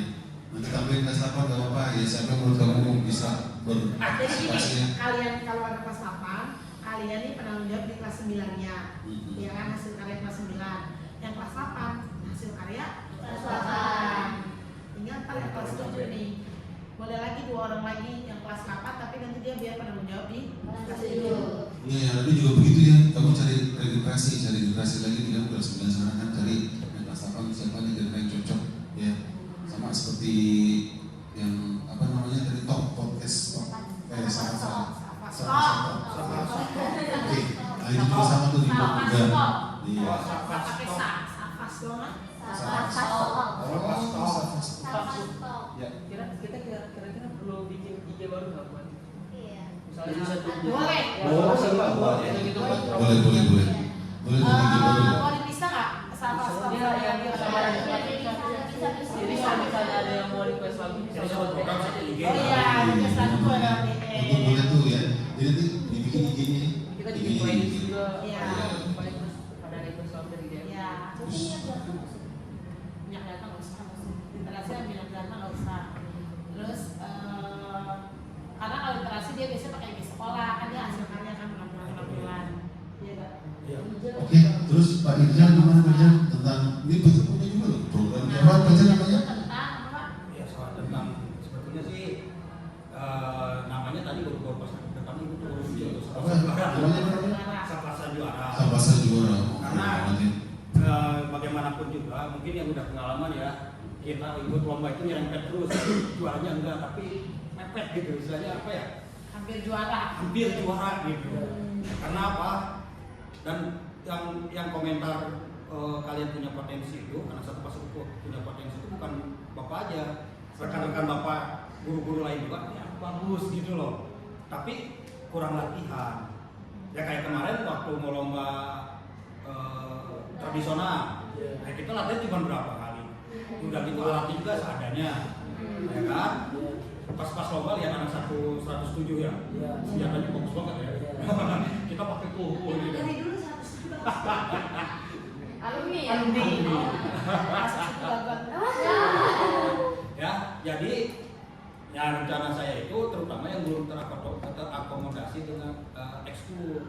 nanti tambahin kelas 8 gak apa-apa ya, siapa menurut kamu bisa Jadi berpartisipasi ya? gini, kalian kalau ada kelas 8, kalian ini penanggung jawab di kelas 9-nya. Mhm. Ya kan, hasil karya kelas 9. Yang kelas 8, hasil karya Kelas 8. Tinggal ntar yang kelas 7 nih. Boleh lagi 2 orang lagi yang kelas 8, tapi nanti dia biar penanggung jawab di kelas 7. Iya, yang lalu juga begitu ya, kamu cari regenerasi lagi, bilang kelas 9 sekarang kan cari yang kelas 8 siapa nih kira-kira yang cocok ya. Sama seperti yang apa namanya tadi top podcast top Oke, nah itu juga sama tuh di blog juga. Iya. Pakai safas doang. Ya. Kira-kira perlu bikin IG baru nggak buat? Iya. Misalnya Jadi satu Boleh. Boleh tuh IG baru. Mau dipisah nggak? Safas Iya, iya, yang sama. Jadi Jadi kalau misalnya ada yang mau request lagu bisa Jadi satu program satu IG. Oh iya, request lagu ada di Itu boleh tuh ya. Jadi nanti dibikin IG-nya. kita bikin playlist juga. Iya. Playlist ada request lagu dari dia. Ya, minyak datang nggak usah. Literasi yang minyak datang nggak usah. Terus karena kalau literasi dia biasanya pakai di sekolah kan dia hasil karya kan penampilan. Iya nggak? Iya. Oke, terus Pak Irjal gimana Pak Irjal tentang ini punya juga loh programnya apa Pak Irjal namanya? Tentang apa Pak? Ya soal tentang sebetulnya sih namanya tadi baru pas depan itu tuh Apa? Namanya apa namanya? Sapasa Juara. Sabasa Juara. Karena Nanti. bagaimanapun juga mungkin yang udah pengalaman ya kita ikut lomba itu nyerempet terus juaranya enggak tapi mepet gitu istilahnya apa ya Hampir juara. hampir juara gitu karena apa dan yang komentar kalian punya potensi itu karena satu pas itu punya potensi itu bukan bapak aja rekan-rekan bapak guru-guru lain juga ya bagus gitu loh tapi kurang latihan ya kayak kemarin waktu mau lomba tradisional nah kita latihan cuma berapa kali udah gitu alatnya juga seadanya ya kan pas lomba lihat anak 107 ya senjatanya bagus banget ya kita pakai kuku gitu Dari dulu 107 Alumni ya? Alumni. Oh. Masuk situ bagus. ya jadi ya rencana saya itu terutama yang belum terakomodasi dengan ekskul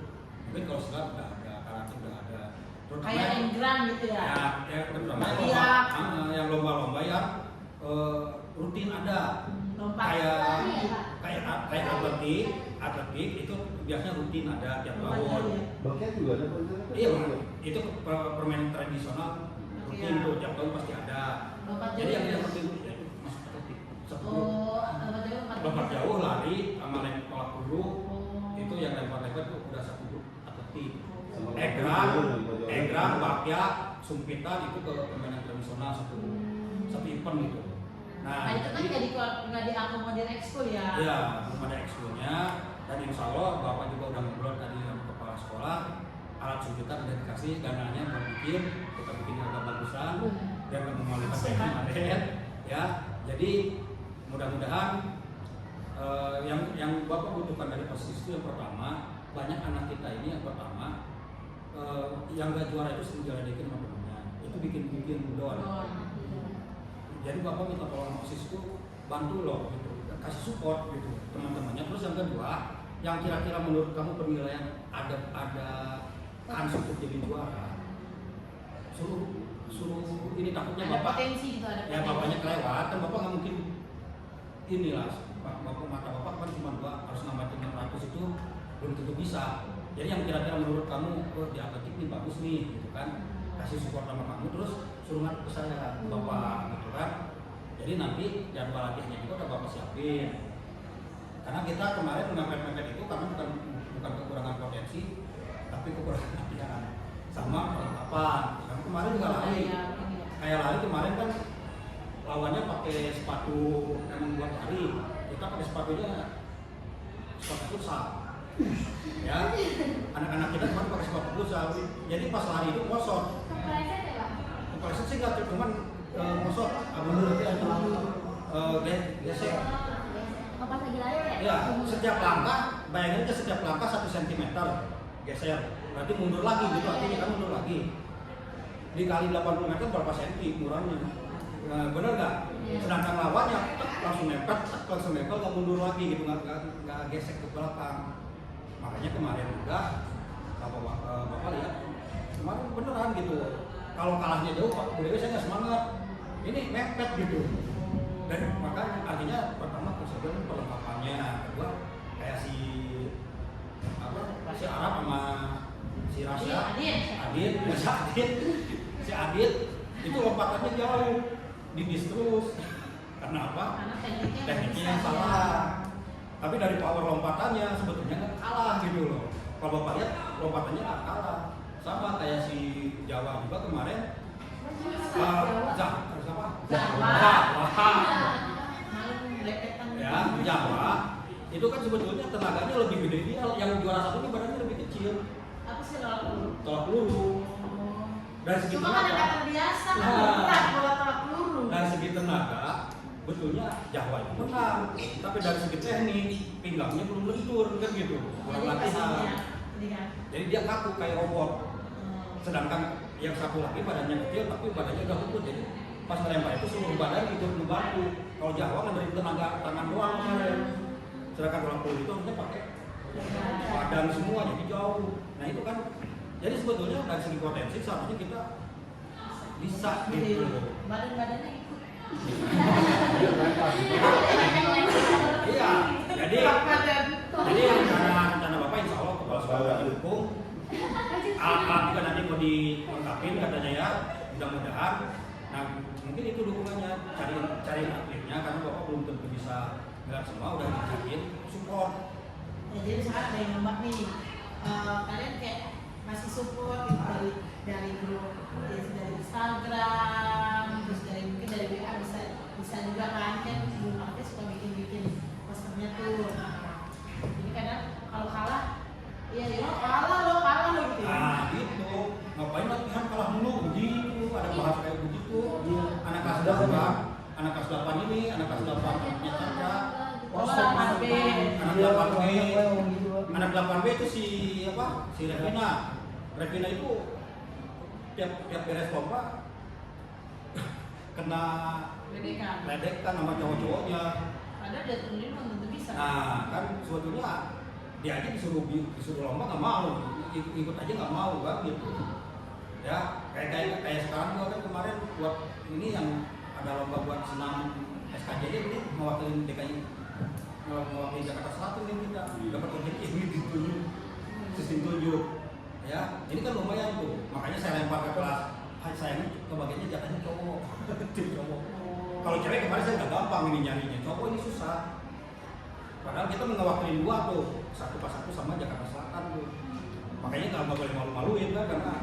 mungkin kalau sekarang udah ada karate udah ada terutama Kayak inggram gitu ya. ya terutama yang Iya. yang lomba-lomba yang rutin ada Lompat. kayak atletik itu biasanya rutin ada tiap tahun Bahkan juga ada Pak Irjal? iya Bang. Itu permainan tradisional rutin Iya. tuh tiap tahun pasti ada Lompat jadi jauh. yang rutin ya itu masuk atletik 10 Oh, lompat jauh, lompat jauh lari sama lempar peluru Oh. itu yang lempar tuh udah satu grup atletik Sama egrang bakya sumpitan itu ke permainan tradisional satu event gitu Nah, itu kan nggak diakomodir ekskul ya. ya belum ada ekskulnya dan insya Allah bapak juga udah ngobrol tadi sama kepala sekolah alat sumpitan udah dikasih dananya buat bikin kita bikin agak bagusan dan memalukan saya kemarin ya jadi mudah-mudahan yang bapak butuhkan dari posisi itu yang pertama banyak anak kita ini yang pertama yang gak juara itu sering jalanin sama temennya itu bikin doang jadi bapak minta tolong OSIS itu bantu loh gitu kasih support gitu teman-temannya terus yang kedua yang kira-kira menurut kamu penilaian ada kans untuk jadi juara suruh ini takutnya Ada bapak potensi gitu, ada ya bapaknya kelewat kan bapak nggak mungkin inilah bapak mata bapak kan cuma 2 harus nambah 600 itu belum tentu bisa. Jadi yang kira-kira menurut kamu di atletik ini bagus nih gitu kan, kasih support sama kamu terus suruh ngadep ke saya bapak gitu kan. Jadi nanti jadwal latihannya juga udah bapak siapin. Karena kita kemarin mepet-mepet itu karena bukan kekurangan potensi, tapi kekurangan latihan sama perlengkapan. Karena kemarin juga lari, kayak lari kemarin kan lawannya pakai sepatu yang membuat lari, kita pakai sepatu futsal. Ya, anak-anak kita cuma pakai sepatu futsal. Jadi pas lari itu kosong. Kepleset sih nggak, cuman kosong. Bener gesek. Pas lagi lari Ya, setiap langkah, bayangin aja setiap langkah 1 cm geser. Berarti mundur lagi gitu, artinya kan mundur lagi. Dikali 80 meter berapa senti kurangnya? Nah, bener nggak? Sedangkan lawannya langsung nempel nggak mundur lagi gitu, nggak gesek ke belakang. Makanya kemarin juga bapak lihat kemarin beneran gitu. Kalau kalahnya jauh Pak Dewi saya nggak semangat. Ini mepet gitu. Dan maka artinya pertama kesadaran perlengkapannya, kedua kayak si Arab sama si Rasya, si Adit itu lompatannya jauh, didis terus. Karena apa? Tekniknya yang salah. Tapi dari power lompatannya sebetulnya nggak kalah gitu loh. Kalau Bapak lihat lompatannya nggak kalah. Sama kayak si Jawa juga kemarin. Jawa itu kan sebetulnya tenaganya lebih gede dia. Yang juara 1 ini badannya lebih kecil. Apa sih tolak peluru. Dari segi cuma kan ada biasa kan tolak peluru. Dari segi tenaga betulnya Jawa itu menang, tapi dari segi teknik pinggangnya belum lentur kan gitu, kurang latihan. Jadi dia kaku kayak robot. Sedangkan yang satu lagi badannya kecil tapi badannya udah lembut, jadi pas melempar itu seluruh badan ikut membantu. Kalau Jawa kan dari tenaga tangan doang kemarin. Sedangkan tolak peluru itu harusnya pakai badan semua, jadi jauh. Nah itu kan, jadi sebetulnya dari segi potensi seharusnya kita bisa gitu. Badan-badannya ikut. Iya, jadi rencana Bapak insya Allah kepala sekolah didukung. Alat juga nanti mau dilengkapin katanya ya, mudah-mudahan. Nah mungkin itu dukungannya, cari atletnya karena Bapak belum tentu bisa gerak semua, udah dicariin support. Ya, jadi misalkan ada yang nembak nih, kalian kayak masih support gitu, dari grup, dari Instagram, terus mungkin dari WA bisa juga kan belum artis suka bikin posternya tuh. Jadi kadang kalau kalah, ya kalah lo gitu. Nah gitu, ngapain latihan kalah mulu begitu, ada bahas kayak begitu. Anak kelas 8 ini, anak kelas 8 Chandra. Anak 8B itu si Revina itu tiap beres lomba kena ledekan sama cowok-cowoknya. Padahal dia turunin belum tentu bisa. Nah kan sebetulnya dia aja disuruh lomba nggak mau, ikut aja nggak mau kan gitu. Ya kayak sekarang gua kan kemarin buat ini yang ada lomba buat senam SKJ ini mewakili DKI, mewakili Jakarta Selatan ini kita dapat rezeki ini ditunjuk sistem 7. Ya, ini kan lumayan tuh. Makanya saya lempar ke kelas. Sayangnya kebagiannya jatahnya cowok. Kalau cewek kemarin saya udah gampang ini nyarinya. Cowok ini susah. Padahal kita mewakili 2 tuh, 1 pas 1 sama Jakarta Selatan tuh. Makanya nggak boleh malu-maluin kan karena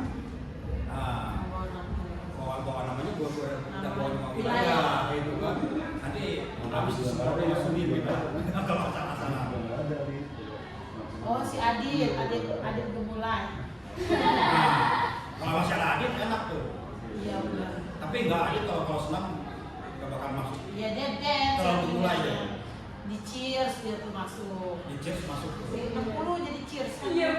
bawa namanya gua udah bawa nama wilayah gitu kan. Nanti habis semua sendiri kita kalau masalah. Oh si Adit gemulai. Kalau masalah Adit enak tuh. Iya benar. Tapi nggak Adit kalau senam nggak bakal masuk. Iya dance. Terlalu mulai deh. Di cheers dia tuh masuk. Di cheers masuk tuh. Di 60 jadi cheers. Iya.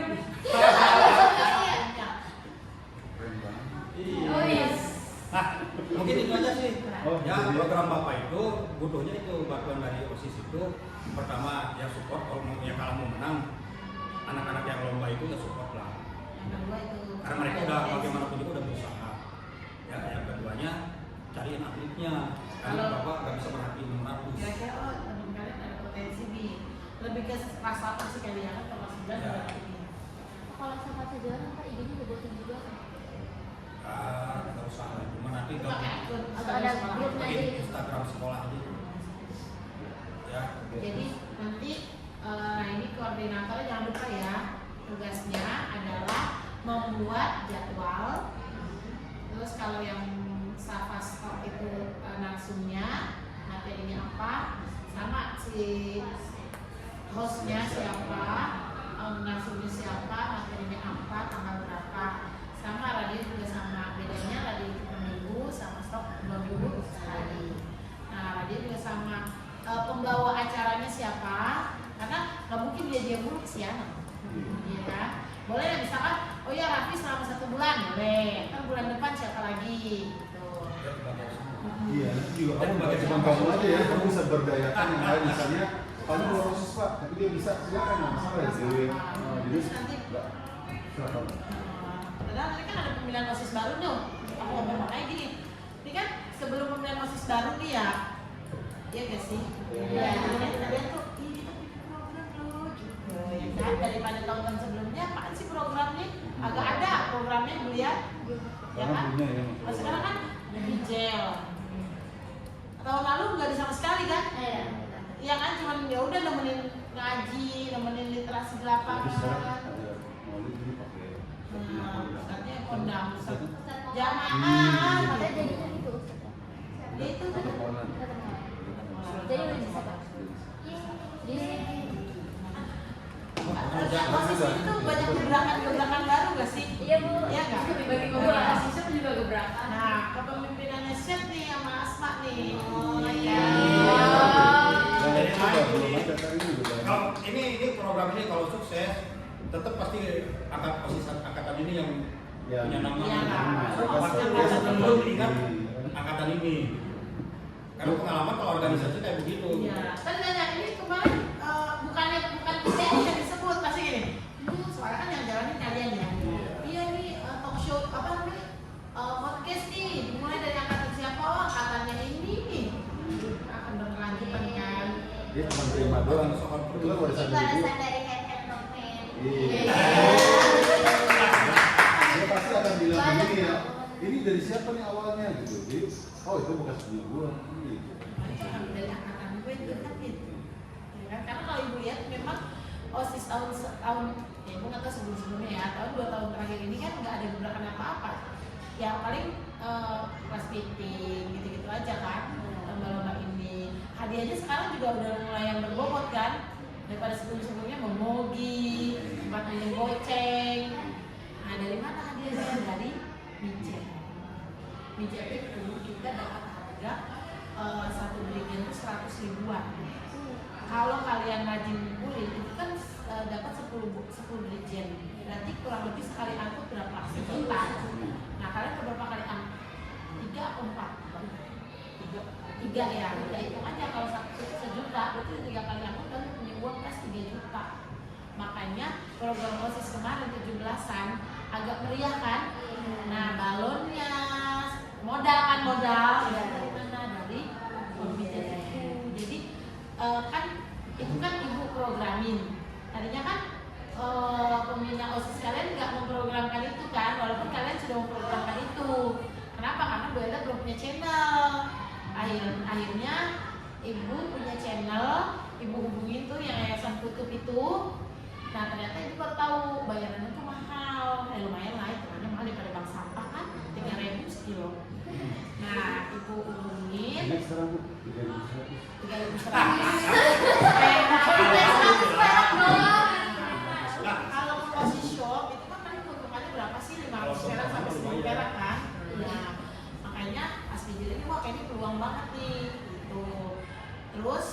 Oh yes. Nah, mungkin itu aja sih. Ya, program Bapak itu butuhnya itu bantuan dari OSIS itu. Pertama, ya support kalau mau yang kalah mau menang. Anak-anak yang lomba itu ya support lah. Yang kedua itu. Karena mereka udah bagaimanapun juga udah berusaha. Ya, yang keduanya cariin atletnya. Karena Bapak nggak bisa merhatiin 600. Kira-kira teman kalian ada potensi kelas 8 sih kayaknya kan kelas 9 Ya. udah ini. Kalau sama sejalan ntar IG-nya dibuatin juga kan? Nggak usah lah, cuma nanti Pakai akun Atau ada sekolah. grupnya bikin aja gitu? Instagram sekolah gitu. Ya. Jadi nanti ini koordinatornya jangan lupa ya, tugasnya adalah membuat jadwal. Terus kalau yang Safa Stop itu narsumnya, materinya apa, sama si hostnya siapa, narsumnya siapa, materinya apa, tanggal berapa, sama radio juga sama. Bedanya radio itu per minggu, sama Stop 2 minggu sekali. Nah radio juga sama. Pembawa acaranya siapa? Karena nggak mungkin dia mulu kesianan, ya kan? Boleh ya misalkan, oh ya Raffi selama 1 bulan, boleh. Kan bulan depan siapa lagi? Gitu. Iya, nanti juga kamu pakai cuma kamu aja ya, kamu bisa berdayakan yang lain. Misalnya kamu mau OSIS Pak, tapi dia bisa silakan, nggak masalah ya. Jadi Terus nanti, nggak silakan. padahal nanti kan ada pemilihan OSIS baru tuh. Aku ngomong makanya gini, ini kan sebelum pemilihan OSIS baru nih ya, iya gak sih? Iya. Ya, kalian tuh, ih kita bikin program loh, gitu ya kan? Daripada tahun-tahun sebelumnya, apaan sih programnya? Agak ada programnya Bu ya, ya kan? Karena punya ya. Nah, sekarang kan lebih gel. Tahun lalu nggak ada sama sekali kan? Iya. Iya kan, cuman ya udah nemenin ngaji, nemenin literasi di Tapi sekarang lapangan. ada maulid ini pakai Nah, katanya kondang Iya. jamaah, Katanya jadinya gitu. dia itu tuh. Jadi udah bisa Pak? OSIS itu banyak gebrakan-gebrakan baru gak sih? Iya Bu. Iya nggak? Bagi ngobrol asisnya juga gebrakan. Nah, kepemimpinannya Chef nih sama Asma nih. Oh iya. Dari Coba lain belum ini. ada kali ini udah Kalau ini program ini kalau sukses, tetap pasti angkatan ini yang Ya. punya nama. Iya lah. Angkatan belum ingat angkatan ini. Karena pengalaman kalau organisasi kayak begitu. Iya. Kan nanya ini kemarin bukan kita yang disebut pasti gini. Soalnya kan yang jalanin kalian ya. Iya nih talk show apa namanya? Podcast nih dimulai dari angkatan siapa? Oh, angkatannya ini nih. Akan berkelanjutan kan. Dia cuma terima doang. Soal Itu kan warisan ibu. Balasan dari head nomen. Iya. Dia pasti akan bilang begini ya. Ini dari siapa nih awalnya gitu. Jadi, oh itu bekas punya gua. Gitu. Dari angkatan gue itu kan gitu. Ya kan? Karena kalau ibu lihat memang OSIS tahun ya ibu nggak tahu sebelum-sebelumnya ya, tahun 2 tahun terakhir ini kan nggak ada gebrakan apa-apa. Ya paling class meeting gitu-gitu aja kan, lomba-lomba ini. Hadiahnya sekarang juga udah mulai yang berbobot kan, daripada sebelum-sebelumnya memogi, tempat minum goceng. Nah dari mana hadiahnya? Dari Mijet. Mijet itu kita dapat harga satu berikan itu 100 ribuan. Kalau kalian rajin ngumpulin itu kan dapat 10 berikan. Berarti kurang lebih sekali angkut berapa? 1 juta. Nah kalian berapa kali angkut? 3 atau 4? 3 ya. Udah hitung aja kalau 1 juta berarti 3 kali angkut kan punya uang kas 3 juta. Makanya program OSIS kemarin 17-an agak meriah kan? Nah balonnya modal ya dari mana? Dari pembicara itu. Jadi kan itu kan ibu programin. Tadinya kan pembina OSIS kalian nggak memprogramkan itu kan, walaupun kalian sudah memprogramkan itu. Kenapa? Karena Bu Ella belum punya channel. Akhirnya ibu punya channel, ibu hubungin tuh yang Yayasan Kutub itu. Nah ternyata ibu baru tahu bayarannya tuh mahal. Lumayan lah, hitungannya mahal daripada bank sampah kan, 3.000 sekilo. Nah ibu hubungin. Next sekarang Bu, 3.100. 3.100 kalau OSIS shop itu kan paling keuntungannya berapa sih? 500 perak sampai 1000 perak kan? Nah, makanya pas dijelasin wah kayaknya peluang banget nih gitu. Terus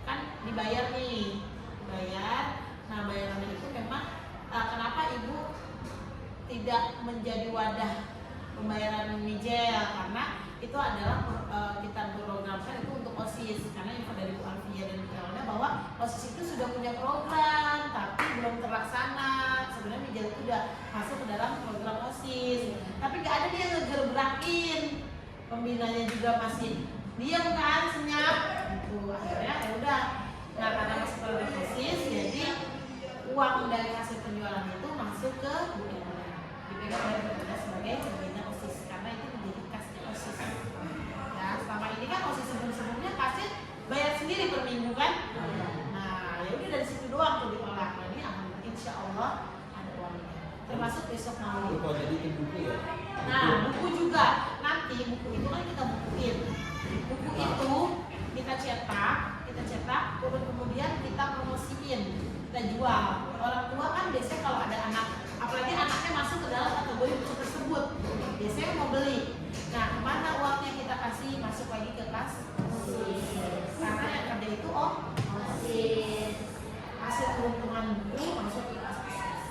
kan dibayar nih, nah bayarannya itu memang kenapa ibu tidak menjadi wadah pembayaran Mijel, karena itu adalah kita programkan itu untuk OSIS, karena info dari Bu Alfia dan Bu Elda bahwa OSIS itu sudah punya program tapi belum terlaksana. Sebenarnya Mijel itu sudah masuk ke dalam program OSIS, tapi nggak ada dia ngegerberakin, pembinanya juga masih diam kan, senyap gitu. Akhirnya ya udah, nah karena masuk program OSIS jadi uang dari hasil penjualan itu masuk ke bunda-bunda, dipegang oleh bunda sebagai pembina OSIS karena itu menjadi kasnya OSIS. Ya, selama ini kan OSIS sebelumnya kasih bayar sendiri per minggu kan. Nah, ya udah dari situ doang tuh diolah. Nah, ini alhamdulillah insya Allah ada uangnya. Termasuk besok mau. Kalau jadi itu buku ya. Nah, buku juga. Nanti buku itu kan kita bukuin. Buku itu kita cetak, kemudian kita promosiin, kita jual. Orang tua kan biasanya kalau ada anak, apalagi anaknya masuk ke dalam kategori buku tersebut, biasanya mau beli. Nah, kemana uangnya kita kasih masuk lagi ke kas OSIS. Karena yang kerja itu OSIS. Hasil keuntungan buku masuk ke kas OSIS.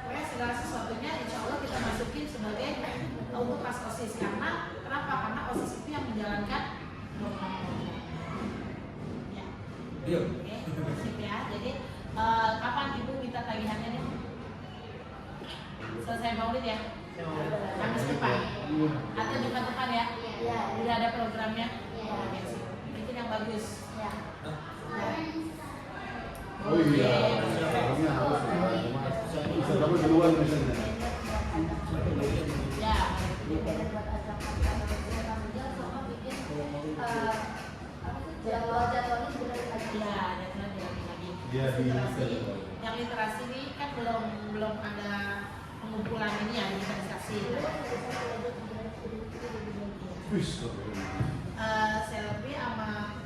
Pokoknya segala sesuatunya insya Allah kita masukin sebagai untuk kas OSIS. Karena kenapa? Karena OSIS itu yang menjalankan program. Ya. Iya. Oke, sip ya. Jadi kapan ibu minta tagihannya nih? Selesai maulid ya? Kamis depan? Atau Jumat depan ya? Iya. Udah ada programnya? Iya. Oke, sip. Bikin yang bagus. Ya. Oh iya, sekarangnya harus ya. Bisa kamu duluan misalnya. Ya. Jadwalnya sudah Iya, ada lagi. Dia di Yang literasi ini kan belum ada pengumpulan ini ya, investasi. Wis. Selfie sama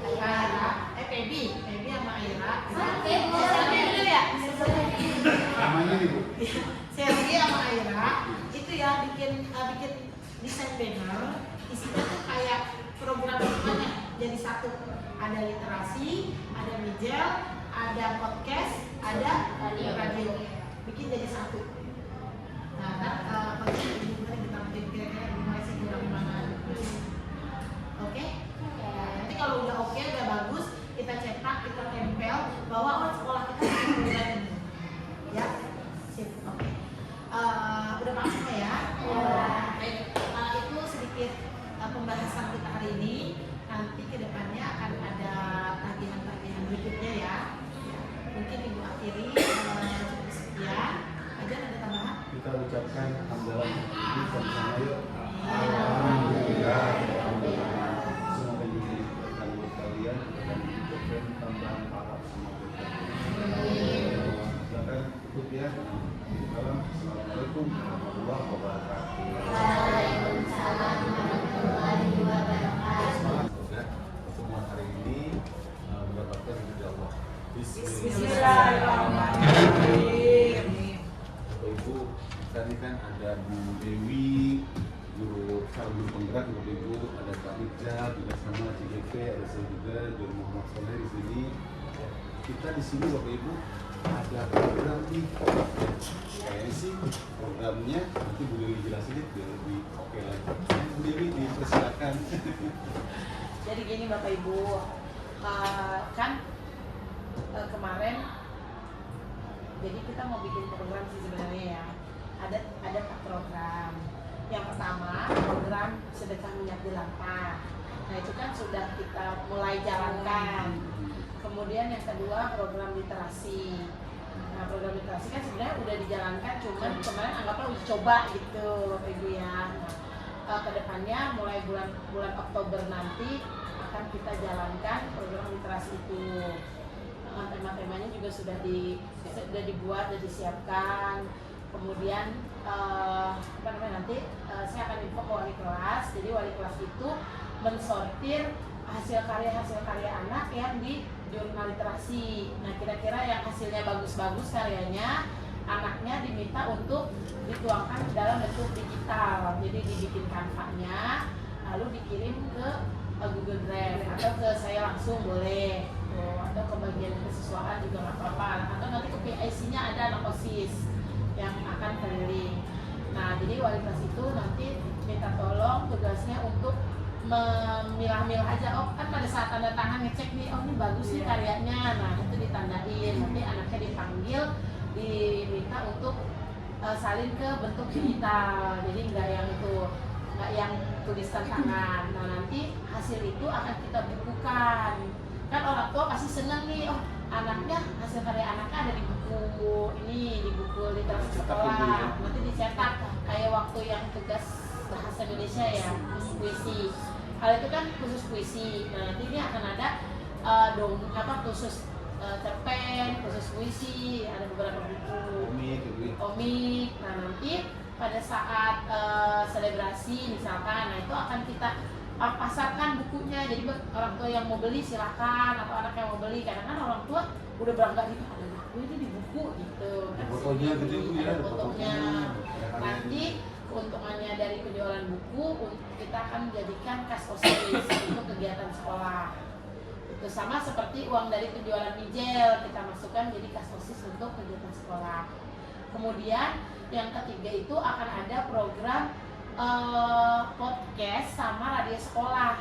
Aira, Pebi sama Aira. Selfie dulu ya. Namanya nih Bu. Selfie sama Aira itu ya bikin desain banner, isinya tuh kayak program semuanya jadi satu. Ada literasi, ada mijel, ada podcast, ada radio. Bikin jadi satu. Nah, kan kita bikin kira-kira gimana sih kurang mana. Oke? Nanti kalau udah oke, udah bagus, kita cetak, kita tempel bahwa sekolah kita punya program ini. Ya? Sip. Oke. Udah masuk ya? Baik. Itu sedikit pembahasan kita hari ini. Nanti kedepannya akan ada tagihan-tagihan berikutnya ya. Mungkin Ibu akhiri cukup sekian. Aja ada tambahan? Kita ucapkan hamdalah ini sama-sama yuk. Alhamdulillah. Semoga ini berkah buat kalian dan menjadikan tambahan pahala semua buat kalian. Silakan tutup ya. Assalamualaikum warahmatullahi wabarakatuh. Waalaikumsalam warahmatullahi wabarakatuh. Semoga pertemuan hari ini mendapatkan ridha Allah. Bismillahirrahmanirrahim. Bapak Ibu, tadi kan ada Bu Dewi, guru penggerak Ibu, ada Kak Ija, juga sama CGP, ada saya juga, Juru Muhammad Soleh di sini. Kita di sini Bapak Ibu ada program nih. Kayaknya sih programnya nanti Bu Dewi jelasin deh biar lebih oke lagi. Bu Dewi dipersilakan. Jadi gini Bapak Ibu, kan kemarin jadi kita mau bikin program sih sebenarnya ya. Ada 4 program. Yang pertama program sedekah minyak jelantah. Nah itu kan sudah kita mulai jalankan. Kemudian yang kedua program literasi. Nah program literasi kan sebenarnya udah dijalankan, cuman kemarin anggaplah uji coba gitu Bapak Ibu ya. Nah, kedepannya mulai bulan Oktober nanti akan kita jalankan program literasi itu. Tema-temanya juga sudah dibuat, sudah disiapkan. Kemudian nanti saya akan info ke wali kelas. Jadi wali kelas itu mensortir hasil karya anak yang di jurnal literasi. Nah kira-kira yang hasilnya bagus-bagus karyanya, anaknya diminta untuk dituangkan dalam bentuk digital. Jadi dibikin kanvanya, lalu dikirim ke Google Drive atau ke saya langsung boleh, atau ke bagian kesiswaan juga nggak apa-apa, atau nanti ke PIC-nya ada anak OSIS yang akan keliling. Nah jadi wali kelas itu nanti minta tolong tugasnya untuk memilah-milah aja, kan pada saat tanda tangan ngecek nih, ini bagus nih karyanya, nah itu ditandain, nanti anaknya dipanggil, diminta untuk salin ke bentuk digital, jadi nggak yang tulisan tangan. Nah nanti hasil itu akan kita bukukan kan orang tua pasti seneng nih, oh anaknya hasil karya anaknya ada di buku ini, di buku literasi sekolah, nanti dicetak kayak waktu yang tugas bahasa Indonesia ya, khusus puisi. Kalau itu kan khusus puisi, nah nanti ini akan ada khusus cerpen, khusus puisi, ada beberapa buku komik. Nah nanti pada saat selebrasi misalkan, nah itu akan kita pasarkan bukunya, jadi orang tua yang mau beli silakan, atau anak yang mau beli, karena kan orang tua udah berangkat gitu, ada buku ini di buku gitu. Fotonya gitu ya, ada fotonya. Nanti keuntungannya dari penjualan buku kita akan jadikan kas OSIS untuk kegiatan sekolah. Itu sama seperti uang dari penjualan mijel kita masukkan jadi kas OSIS untuk kegiatan sekolah. Kemudian yang ketiga itu akan ada program podcast sama radio sekolah.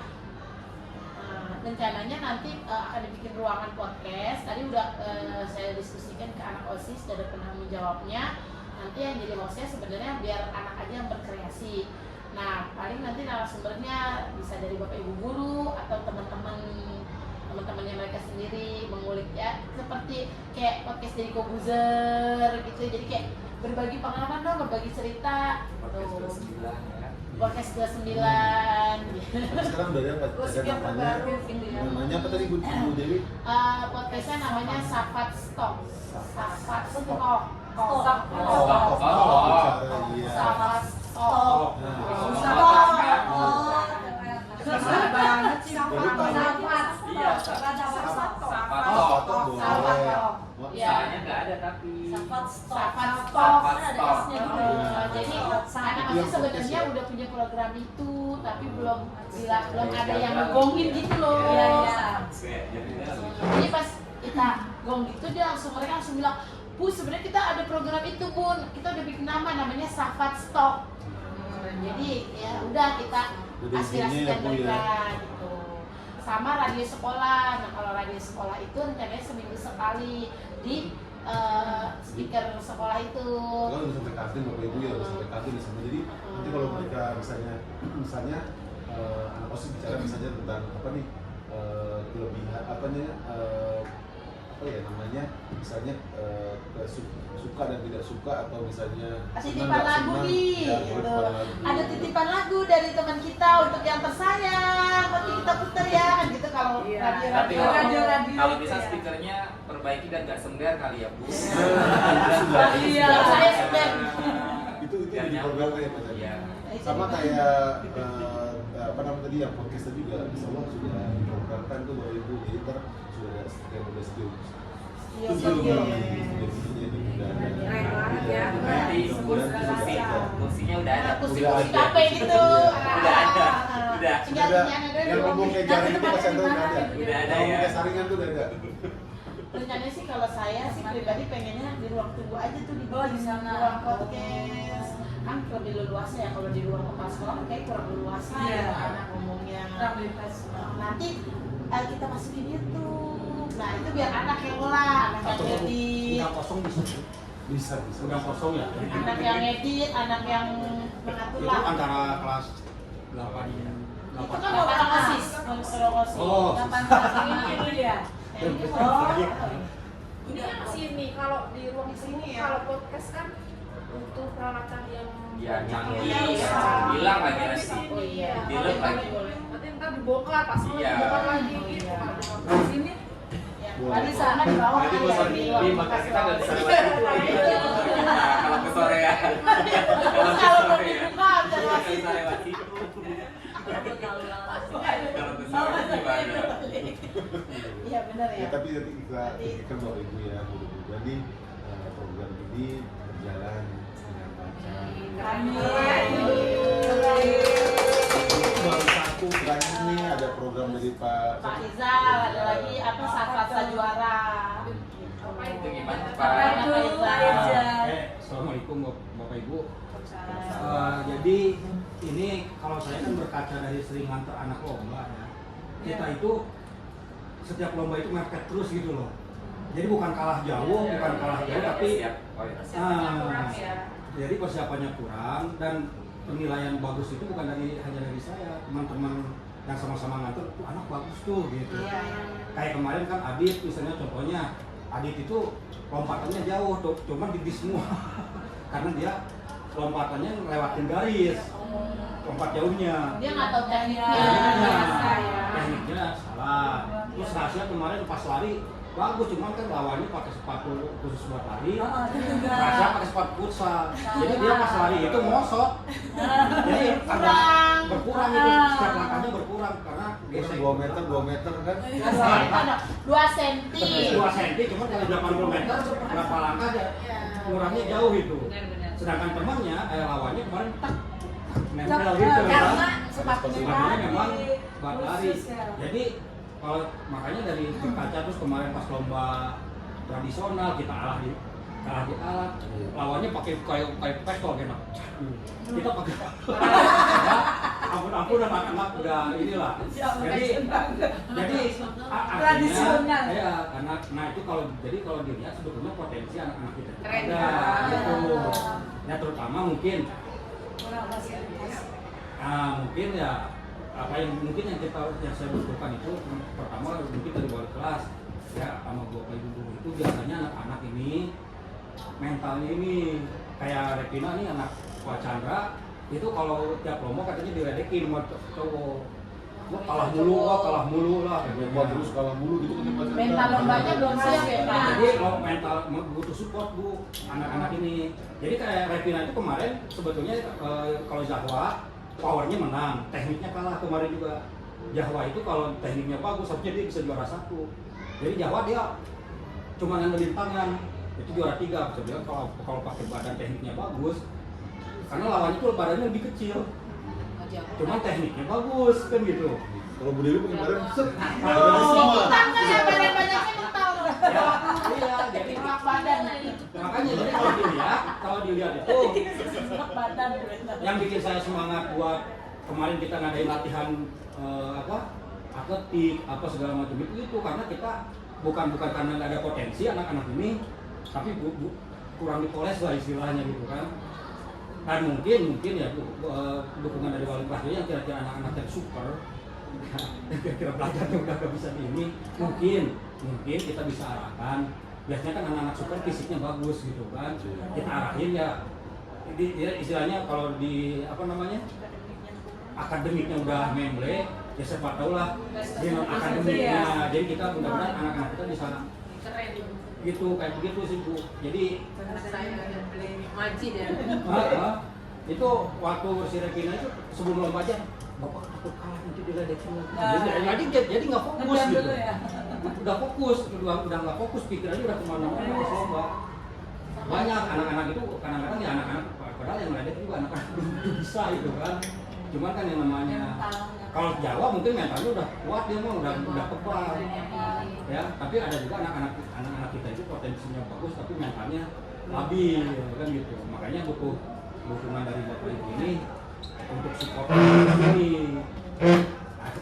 Rencananya nanti akan dibikin ruangan podcast. Tadi udah saya diskusikan ke anak OSIS, ada penanggung jawabnya. Nanti yang jadi hostnya sebenarnya biar anak aja yang berkreasi. Nah paling nanti narasumbernya bisa dari bapak ibu guru atau teman-temannya mereka sendiri mengulik ya, seperti kayak podcast dari Kobuzer gitu. Jadi kayak berbagi pengalaman dong, berbagi cerita. Podcast 29 ya. Podcast 29 Sekarang udah ada namanya apa tadi Bu Dewi? Podcastnya namanya Safat Stok. Safat Stok. Safat Stok. Susah banget sih. Usahanya nggak ada tapi. Safat Stok. Ada S-nya gitu. Jadi anak OSIS sebenarnya udah punya program itu, tapi belum ada yang ngegongin gitu loh. Jadi pas kita gong gitu mereka langsung bilang, Bu sebenarnya kita ada program itu Bun, kita udah bikin namanya Safat Stok. Jadi ya udah kita aspirasikan mereka gitu. Sama radio sekolah. Nah kalau radio sekolah itu rencananya seminggu sekali di speaker sekolah itu. Kalau udah sampai kantin bapak ibu ya udah sampai kantin di sana. Jadi nanti kalau mereka misalnya anak OSIS bicara misalnya tentang apa nih kelebihan misalnya suka dan tidak suka, atau misalnya titipan lagu nih ya, gitu. Ada titipan lagu dari teman kita untuk yang tersayang, nanti kita putar ya kan gitu. Kalau Tapi radio kalau bisa speakernya perbaiki dan nggak sember kali ya Bu. iya saya sedang itu di program kayak apa tadi? Iya. Sama kayak apa namanya tadi yang podcast tadi juga insya Allah sudah diprogramkan tuh bapak ibu, jadi ntar sudah ada yang udah studio Kursinya udah ada. kursi kafe gitu. Udah. Yang ngomong kayak jaring itu pas itu udah ada. Udah ada Ngomong ya. kayak saringan tuh udah ada. Rencananya sih kalau saya sih pribadi pengennya di ruang tunggu aja tuh di sana ruang podcast. Kan lebih leluasa ya, kalau di ruang kepala sekolah kan kayak kurang leluasa ya anak ngomongnya. Nanti kita masukin YouTube. Nah itu biar anak yang olah, anak yang edit. Udah kosong bisa. Udah kosong ya. Anak yang edit, anak yang mengatur Itu lah. antara kelas 8 Itu kan orang OSIS, orang OSIS. Oh. 8 ini dia. Ini kan sini, kalau di ruang sini ya, kalau podcast kan butuh peralatan yang Ya canggih. Bilang lagi nasi. Oh iya. Dilep lagi. nanti ntar dibongkar, pas Iya. dibongkar lagi gitu. Di sini Tadi sana di bawah Nanti ya, bosan di di ruang maka kita nggak bisa kelas. lewat situ. Nah, kalau ke sore ya. Kalau ke Kalau sore ya. dibuka, Kita lewat bisa lewat situ. Kalau ke sore gimana? Iya benar ya. Ya tapi nanti kita pikirkan bapak ibu ya, mudah-mudahan nih program ini berjalan dengan lancar. Baru satu terakhir nih ada program dari Pak Rizal, ada lagi apa Safat Juara. Itu gimana Pak Pak? Assalamualaikum Bapak Ibu. Jadi ini kalau saya kan berkaca dari sering nganter anak lomba ya. Kita itu setiap lomba itu mepet terus gitu loh. Jadi bukan kalah jauh, tapi siap. Oh, iya. jadi persiapannya kurang dan penilaian bagus itu bukan hanya dari saya, teman-teman yang sama-sama ngatur tuh anak bagus tuh gitu. Iya. Kayak kemarin kan Adit misalnya contohnya, Adit itu lompatannya jauh tuh, cuman di semua karena dia lompatannya lewatin garis, lompat jauhnya. Dia nggak tahu tekniknya. Tekniknya salah. Terus Rasya kemarin pas lari bagus, cuman kan lawannya pakai sepatu khusus buat lari. Rasya pakai sepatu futsal. Jadi dia pas lari itu ngosot. Jadi berkurang itu, setiap langkahnya berkurang karena Biasa gesek 2 meter kan? 2 senti. 2 cm, cuma kalau 80 meter berapa langkah aja kurangnya jauh itu. Sedangkan temannya, lawannya kemarin tak nempel gitu Karena kan. sepatunya Sepatunya memang buat lari. Jadi kalau makanya dari kaca terus kemarin pas lomba tradisional kita kalah di alat, lawannya pakai kayak pistol gitu. Kita pakai ampun anak-anak udah inilah. Jadi Tradisional. ya karena itu kalau dilihat sebetulnya potensi anak-anak kita Keren. ada gitu. Ya terutama mungkin mungkin ya apa yang saya butuhkan itu pertama mungkin dari wali kelas ya sama bapak ibu itu biasanya anak-anak ini mentalnya ini kayak Repina nih anak Pak Chandra itu kalau tiap lomba katanya diledekin sama cowok. Gua kalah mulu lah. Lomba terus kalah mulu gitu kan. Mental lombanya belum siap ya Pak. Jadi kalau mental butuh support Bu anak-anak ini. Jadi kayak Repina itu kemarin sebetulnya kalau Zahwa powernya menang, tekniknya kalah kemarin juga. Zahwa itu kalau tekniknya bagus harusnya dia bisa juara 1. Jadi Zahwa dia cuma ngandelin tangan itu juara 3. Bisa bilang kalau pakai badan tekniknya bagus. Karena lawannya itu badannya lebih kecil. Cuman tekniknya bagus kan gitu. Kalau Bu Dewi kemarin set. Tangga yang badan-badannya mental. Iya, jadi Enak badan. makanya jadi kalau dilihat itu Badan. yang bikin saya semangat buat kemarin kita ngadain latihan atletik apa segala macam itu karena kita bukan karena nggak ada potensi anak-anak ini, tapi kurang dipoles lah istilahnya gitu kan. Dan mungkin ya dukungan dari wali kelasnya yang kira-kira anak-anak yang super kira-kira belajarnya udah gak bisa di ini, mungkin kita bisa arahkan. Biasanya kan anak-anak super fisiknya bagus gitu kan, kita arahin ya istilahnya kalau di akademiknya udah memble ya siapa tahu lah di non akademiknya. Jadi kita mudah-mudahan anak-anak kita bisa Keren. gitu kayak begitu sih Bu. Jadi Saya beli maji deh. itu waktu si Regina itu sebelum lomba aja bapak takut kalah nanti diledekin jadi nggak fokus gitu udah fokus udah nggak fokus pikirannya udah kemana-mana pas lomba. Banyak anak-anak itu kadang-kadang ya anak-anak padahal yang ledek juga anak-anak belum bisa gitu kan. Cuman kan yang namanya kalau Jawa mungkin mentalnya udah kuat, dia mah udah kebal ya. Tapi ada juga anak-anak kita itu potensinya bagus tapi mentalnya labil kan gitu. Makanya butuh dukungan dari bapak ibu ini untuk support ini.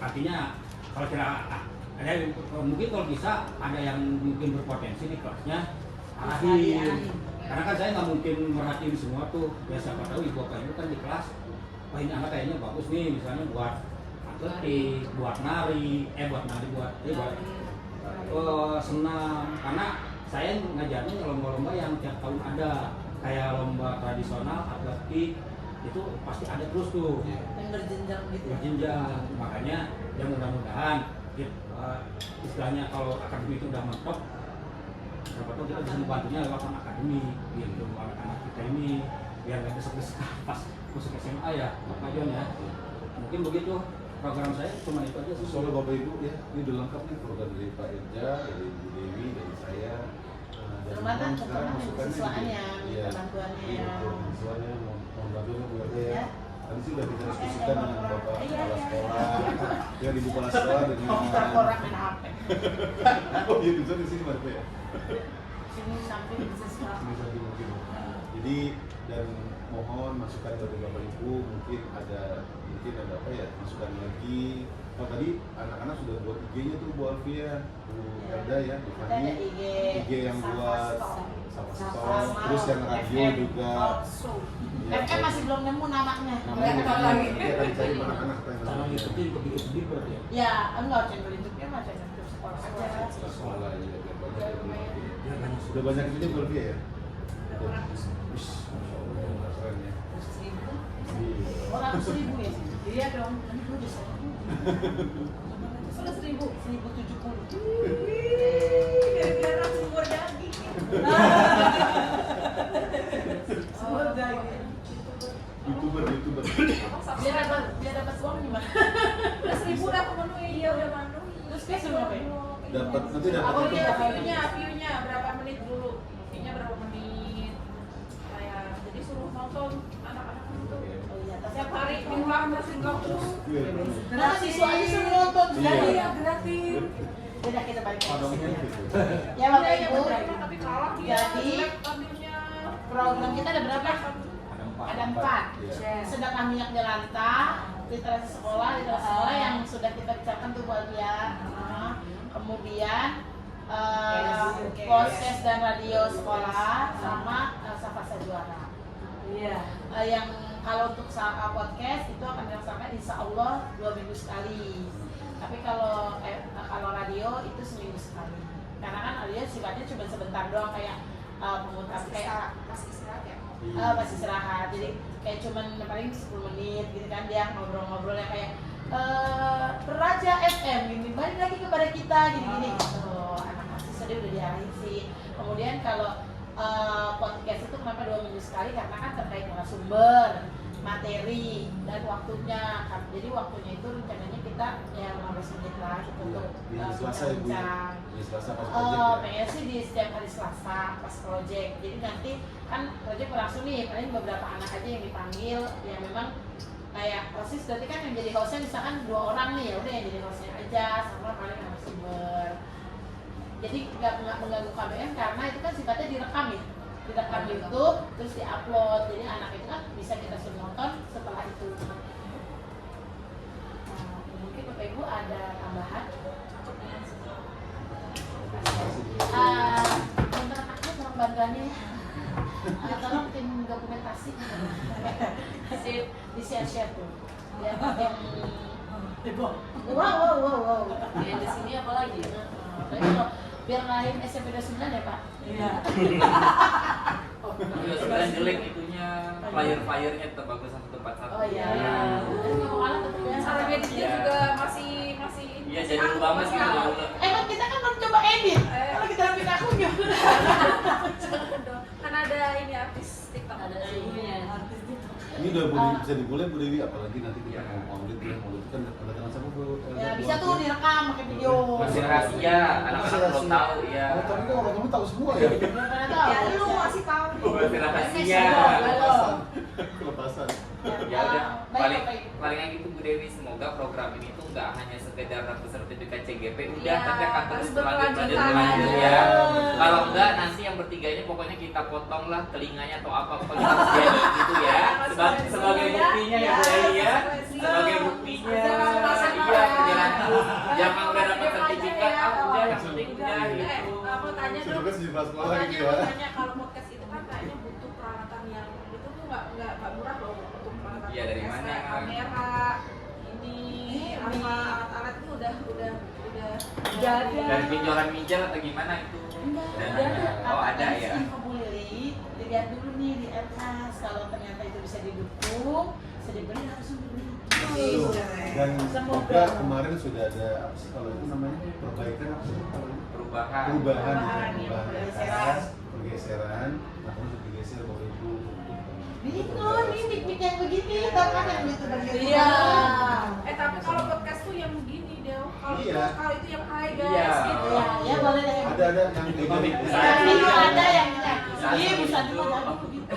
Artinya kalau kira ada mungkin kalau bisa ada yang mungkin berpotensi di kelasnya arahin. Karena kan saya nggak mungkin merhatiin semua tuh. Ya siapa tahu ibu bapak ibu kan di kelas, wah ini anak kayaknya bagus nih misalnya buat atletik, buat nari, senam. Karena saya ngajarnya lomba-lomba yang tiap tahun ada, kayak lomba tradisional, atletik, itu pasti ada terus tuh. Yang berjenjang gitu. Berjenjang, makanya ya mudah-mudahan istilahnya kalau akademi itu udah mentok, siapa tahu kita bisa membantunya lewat akademi gitu, anak-anak kita ini biar nggak besok-besok pas masuk SMA ya, Pak Jon ya. Mungkin begitu program saya cuma itu aja sih. Soalnya Bapak Ibu ya, ini udah lengkap nih program dari Pak Irja, dari Bu Dewi, dari saya. Dan Mana sekarang masukannya siswanya, iya, bantuannya iya, ya. siswanya mau bantunya Bu Irja ya. Ya. Tadi sih udah kita diskusikan dengan Bapak kepala sekolah, ya di kepala sekolah dengan Orang main HP. oh iya bisa di sini Bapak ya. Sini samping bisa sekolah. Ini tadi mungkin. Jadi dan mohon masukan dari Bapak Ibu mungkin ada apa ya masukan lagi. Oh tadi anak-anak sudah buat IG-nya tuh Bu Alfia, Bu Erda ya, Bu Fani. IG yang buat sama terus yang radio juga. FM masih belum nemu namanya. Namanya dia akan cari anak-anak yang Cara ngikutin kebit-kebit berarti ya. Ya, enggak channel YouTube-nya mah channel YouTube sekolah aja. sekolah ya, Dia nanya sudah banyak itu belum dia ya? Berapa ratus? Wis, Masya Allah, keren ya. 1.000. Orang 1.000 ya? Iya dong, ini gue udah 1.000. Sudah 1.000, 1.070. Gara-gara sumber daging. Sumber daging. YouTuber. Biar dapat uang gimana? Udah 1.000 udah memenuhi, dia udah memenuhi. Terus dia suruh apa ya? Dapat nanti dapat Oh itu. iya, view-nya berapa menit dulu? View-nya berapa menit? Kayak jadi suruh nonton anak-anak itu. Oh iya, tapi Setiap hari diulang terus terus. Iya, nah siswa aja suruh nonton sekali Iya. ya gratis. Udah kita balik ke Padahal sini. gitu. Ya Bapak Iya, Ibu, bener, tapi kalah dia. Jadi, ambilnya program kita ada berapa? Ada 4. Iya. Sedekah minyak jelanta, literasi sekolah yang sudah kita bicarakan tuh buat dia. Kemudian podcast dan radio sekolah sama Safasa Juara. Iya. Yang kalau untuk podcast itu akan dilaksanakan insya Allah 2 minggu sekali. Tapi kalau radio itu seminggu sekali. Karena kan radio sifatnya cuma sebentar doang kayak pemutar kayak pas istirahat ya. pas istirahat. Jadi kayak cuman paling 10 menit gitu kan dia ngobrol-ngobrolnya kayak Raja FM gini, balik lagi kepada kita gini-gini gitu. Anak siswa dia udah diarahin sih. Kemudian kalau podcast itu kenapa 2 minggu sekali karena kan terkait narasumber, materi dan waktunya. Jadi waktunya itu rencananya kita ya 15 menit lah gitu untuk Di Selasa ya, Bu. bincang-bincang. Di Selasa pas project ya. Pengen sih di setiap hari Selasa pas project. Jadi nanti kan project berlangsung nih, paling beberapa anak aja yang dipanggil yang memang kayak OSIS berarti kan yang jadi hostnya misalkan 2 orang nih, ya udah yang jadi hostnya aja sama paling narasumber. Jadi nggak mengganggu KBM karena itu kan sifatnya direkam ya, direkam di YouTube terus diupload. Jadi anak itu kan bisa kita suruh nonton setelah itu. Nah, mungkin Bapak Ibu ada tambahan? Untuk anaknya tolong bantuannya ya. Tolong tim dokumentasi di share tuh ya, yang wow Yang di sini apa lagi? tapi kalau biar lain SMP 29 ya Pak. Iya. Iya, sebenarnya jelek itunya, flyer-flyernya tetap bagus 141. Oh iya. Terus ngomong alat tapi ya. Cara editnya Iya. juga masih Iya, jadi banget gitu. Kan kita kan belum coba edit. Kalau kita bikin akun gimana? kan ada ini artis TikTok. Ada suhunya. Ini udah bisa dimulai Bu Dewi, apalagi nanti kita mau maulid ya, maulid itu kan ada dengan siapa Bu? Ya bisa tuh direkam pakai video. Masih rahasia, anak-anak belum tahu ya. Oh, tapi kan orang tua tahu semua ya. Belum pernah tahu. Ya lu masih tahu. Masih rahasia. Kelepasan. Ya udah, Baik, paling gitu Bu Dewi, semoga program ini tuh nggak hanya sekedar dapat sertifikat CGP udah, Iya, tapi akan terus harus berlanjut berkelanjutan. ya. Kalau enggak nanti yang bertiga ini pokoknya kita potong lah telinganya atau apa, pokoknya harus jadi gitu ya. Sebagai buktinya ya Bu Dewi ya, sebagai buktinya. Iya, perjalanan. Jangan udah dapat sertifikat, udah yang penting udah gitu. Mau tanya dong. Juga sejumlah Mau sekolah gitu tanya, ya. kalau podcast itu kan kayaknya butuh peralatan yang itu tuh nggak murah loh untuk peralatan. Iya, dari podcast, mana? kayak kamera, ini apa alat itu udah Jadi Dari pinjolan mijal atau gimana itu? Oh ada ya. Info Bu Lili, dilihat dulu nih di Aircast kalau ternyata itu bisa didukung, bisa dibeli harus dibeli. Dan Semoga. juga kemarin sudah ada apa sih kalau itu namanya perbaikan apa sih? Perubahan. Perubahan, ya, Perubahan pergeseran. Nah, kamu sudah digeser Bapak Ibu. Bingung nih mik-mik yang begini, tau kan yang gitu dari Iya. tapi kalau podcast tuh yang begini Del. Iya. Kalau itu yang high guys Iya. gitu. Ya, ya boleh deh. Ada yang Itu mik Sekarang besar. itu ada yang ini. Bisa. Iya bisa juga jadi begitu.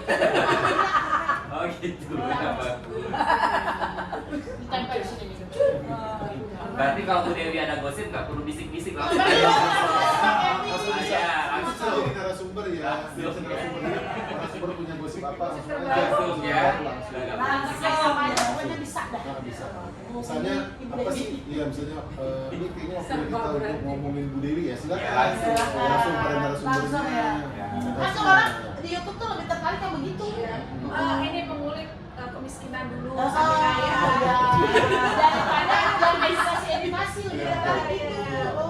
Oh gitu. Bagus. Ditempel di sini nih. Berarti kalau Bu Dewi ada gosip nggak perlu bisik-bisik langsung. Langsung bisa. Iya, Langsung langsung. jadi narasumber ya. Langsung. Narasumber punya gosip apa? Langsung Langsung ya. Langsung. Langsung semuanya pokoknya bisa dah. Nah, bisa. Misalnya apa sih? Iya, misalnya ini kayaknya waktu kita untuk ngomongin Bu Dewi ya. Silakan. Ya, langsung. Langsung pada Langsung narasumbernya. ya. Kan orang di YouTube tuh lebih tertarik yang begitu. Ini pengurus kemiskinan dulu Oh, sampai kaya. iya. Daripada jangan edukasi udah Iya. gitu.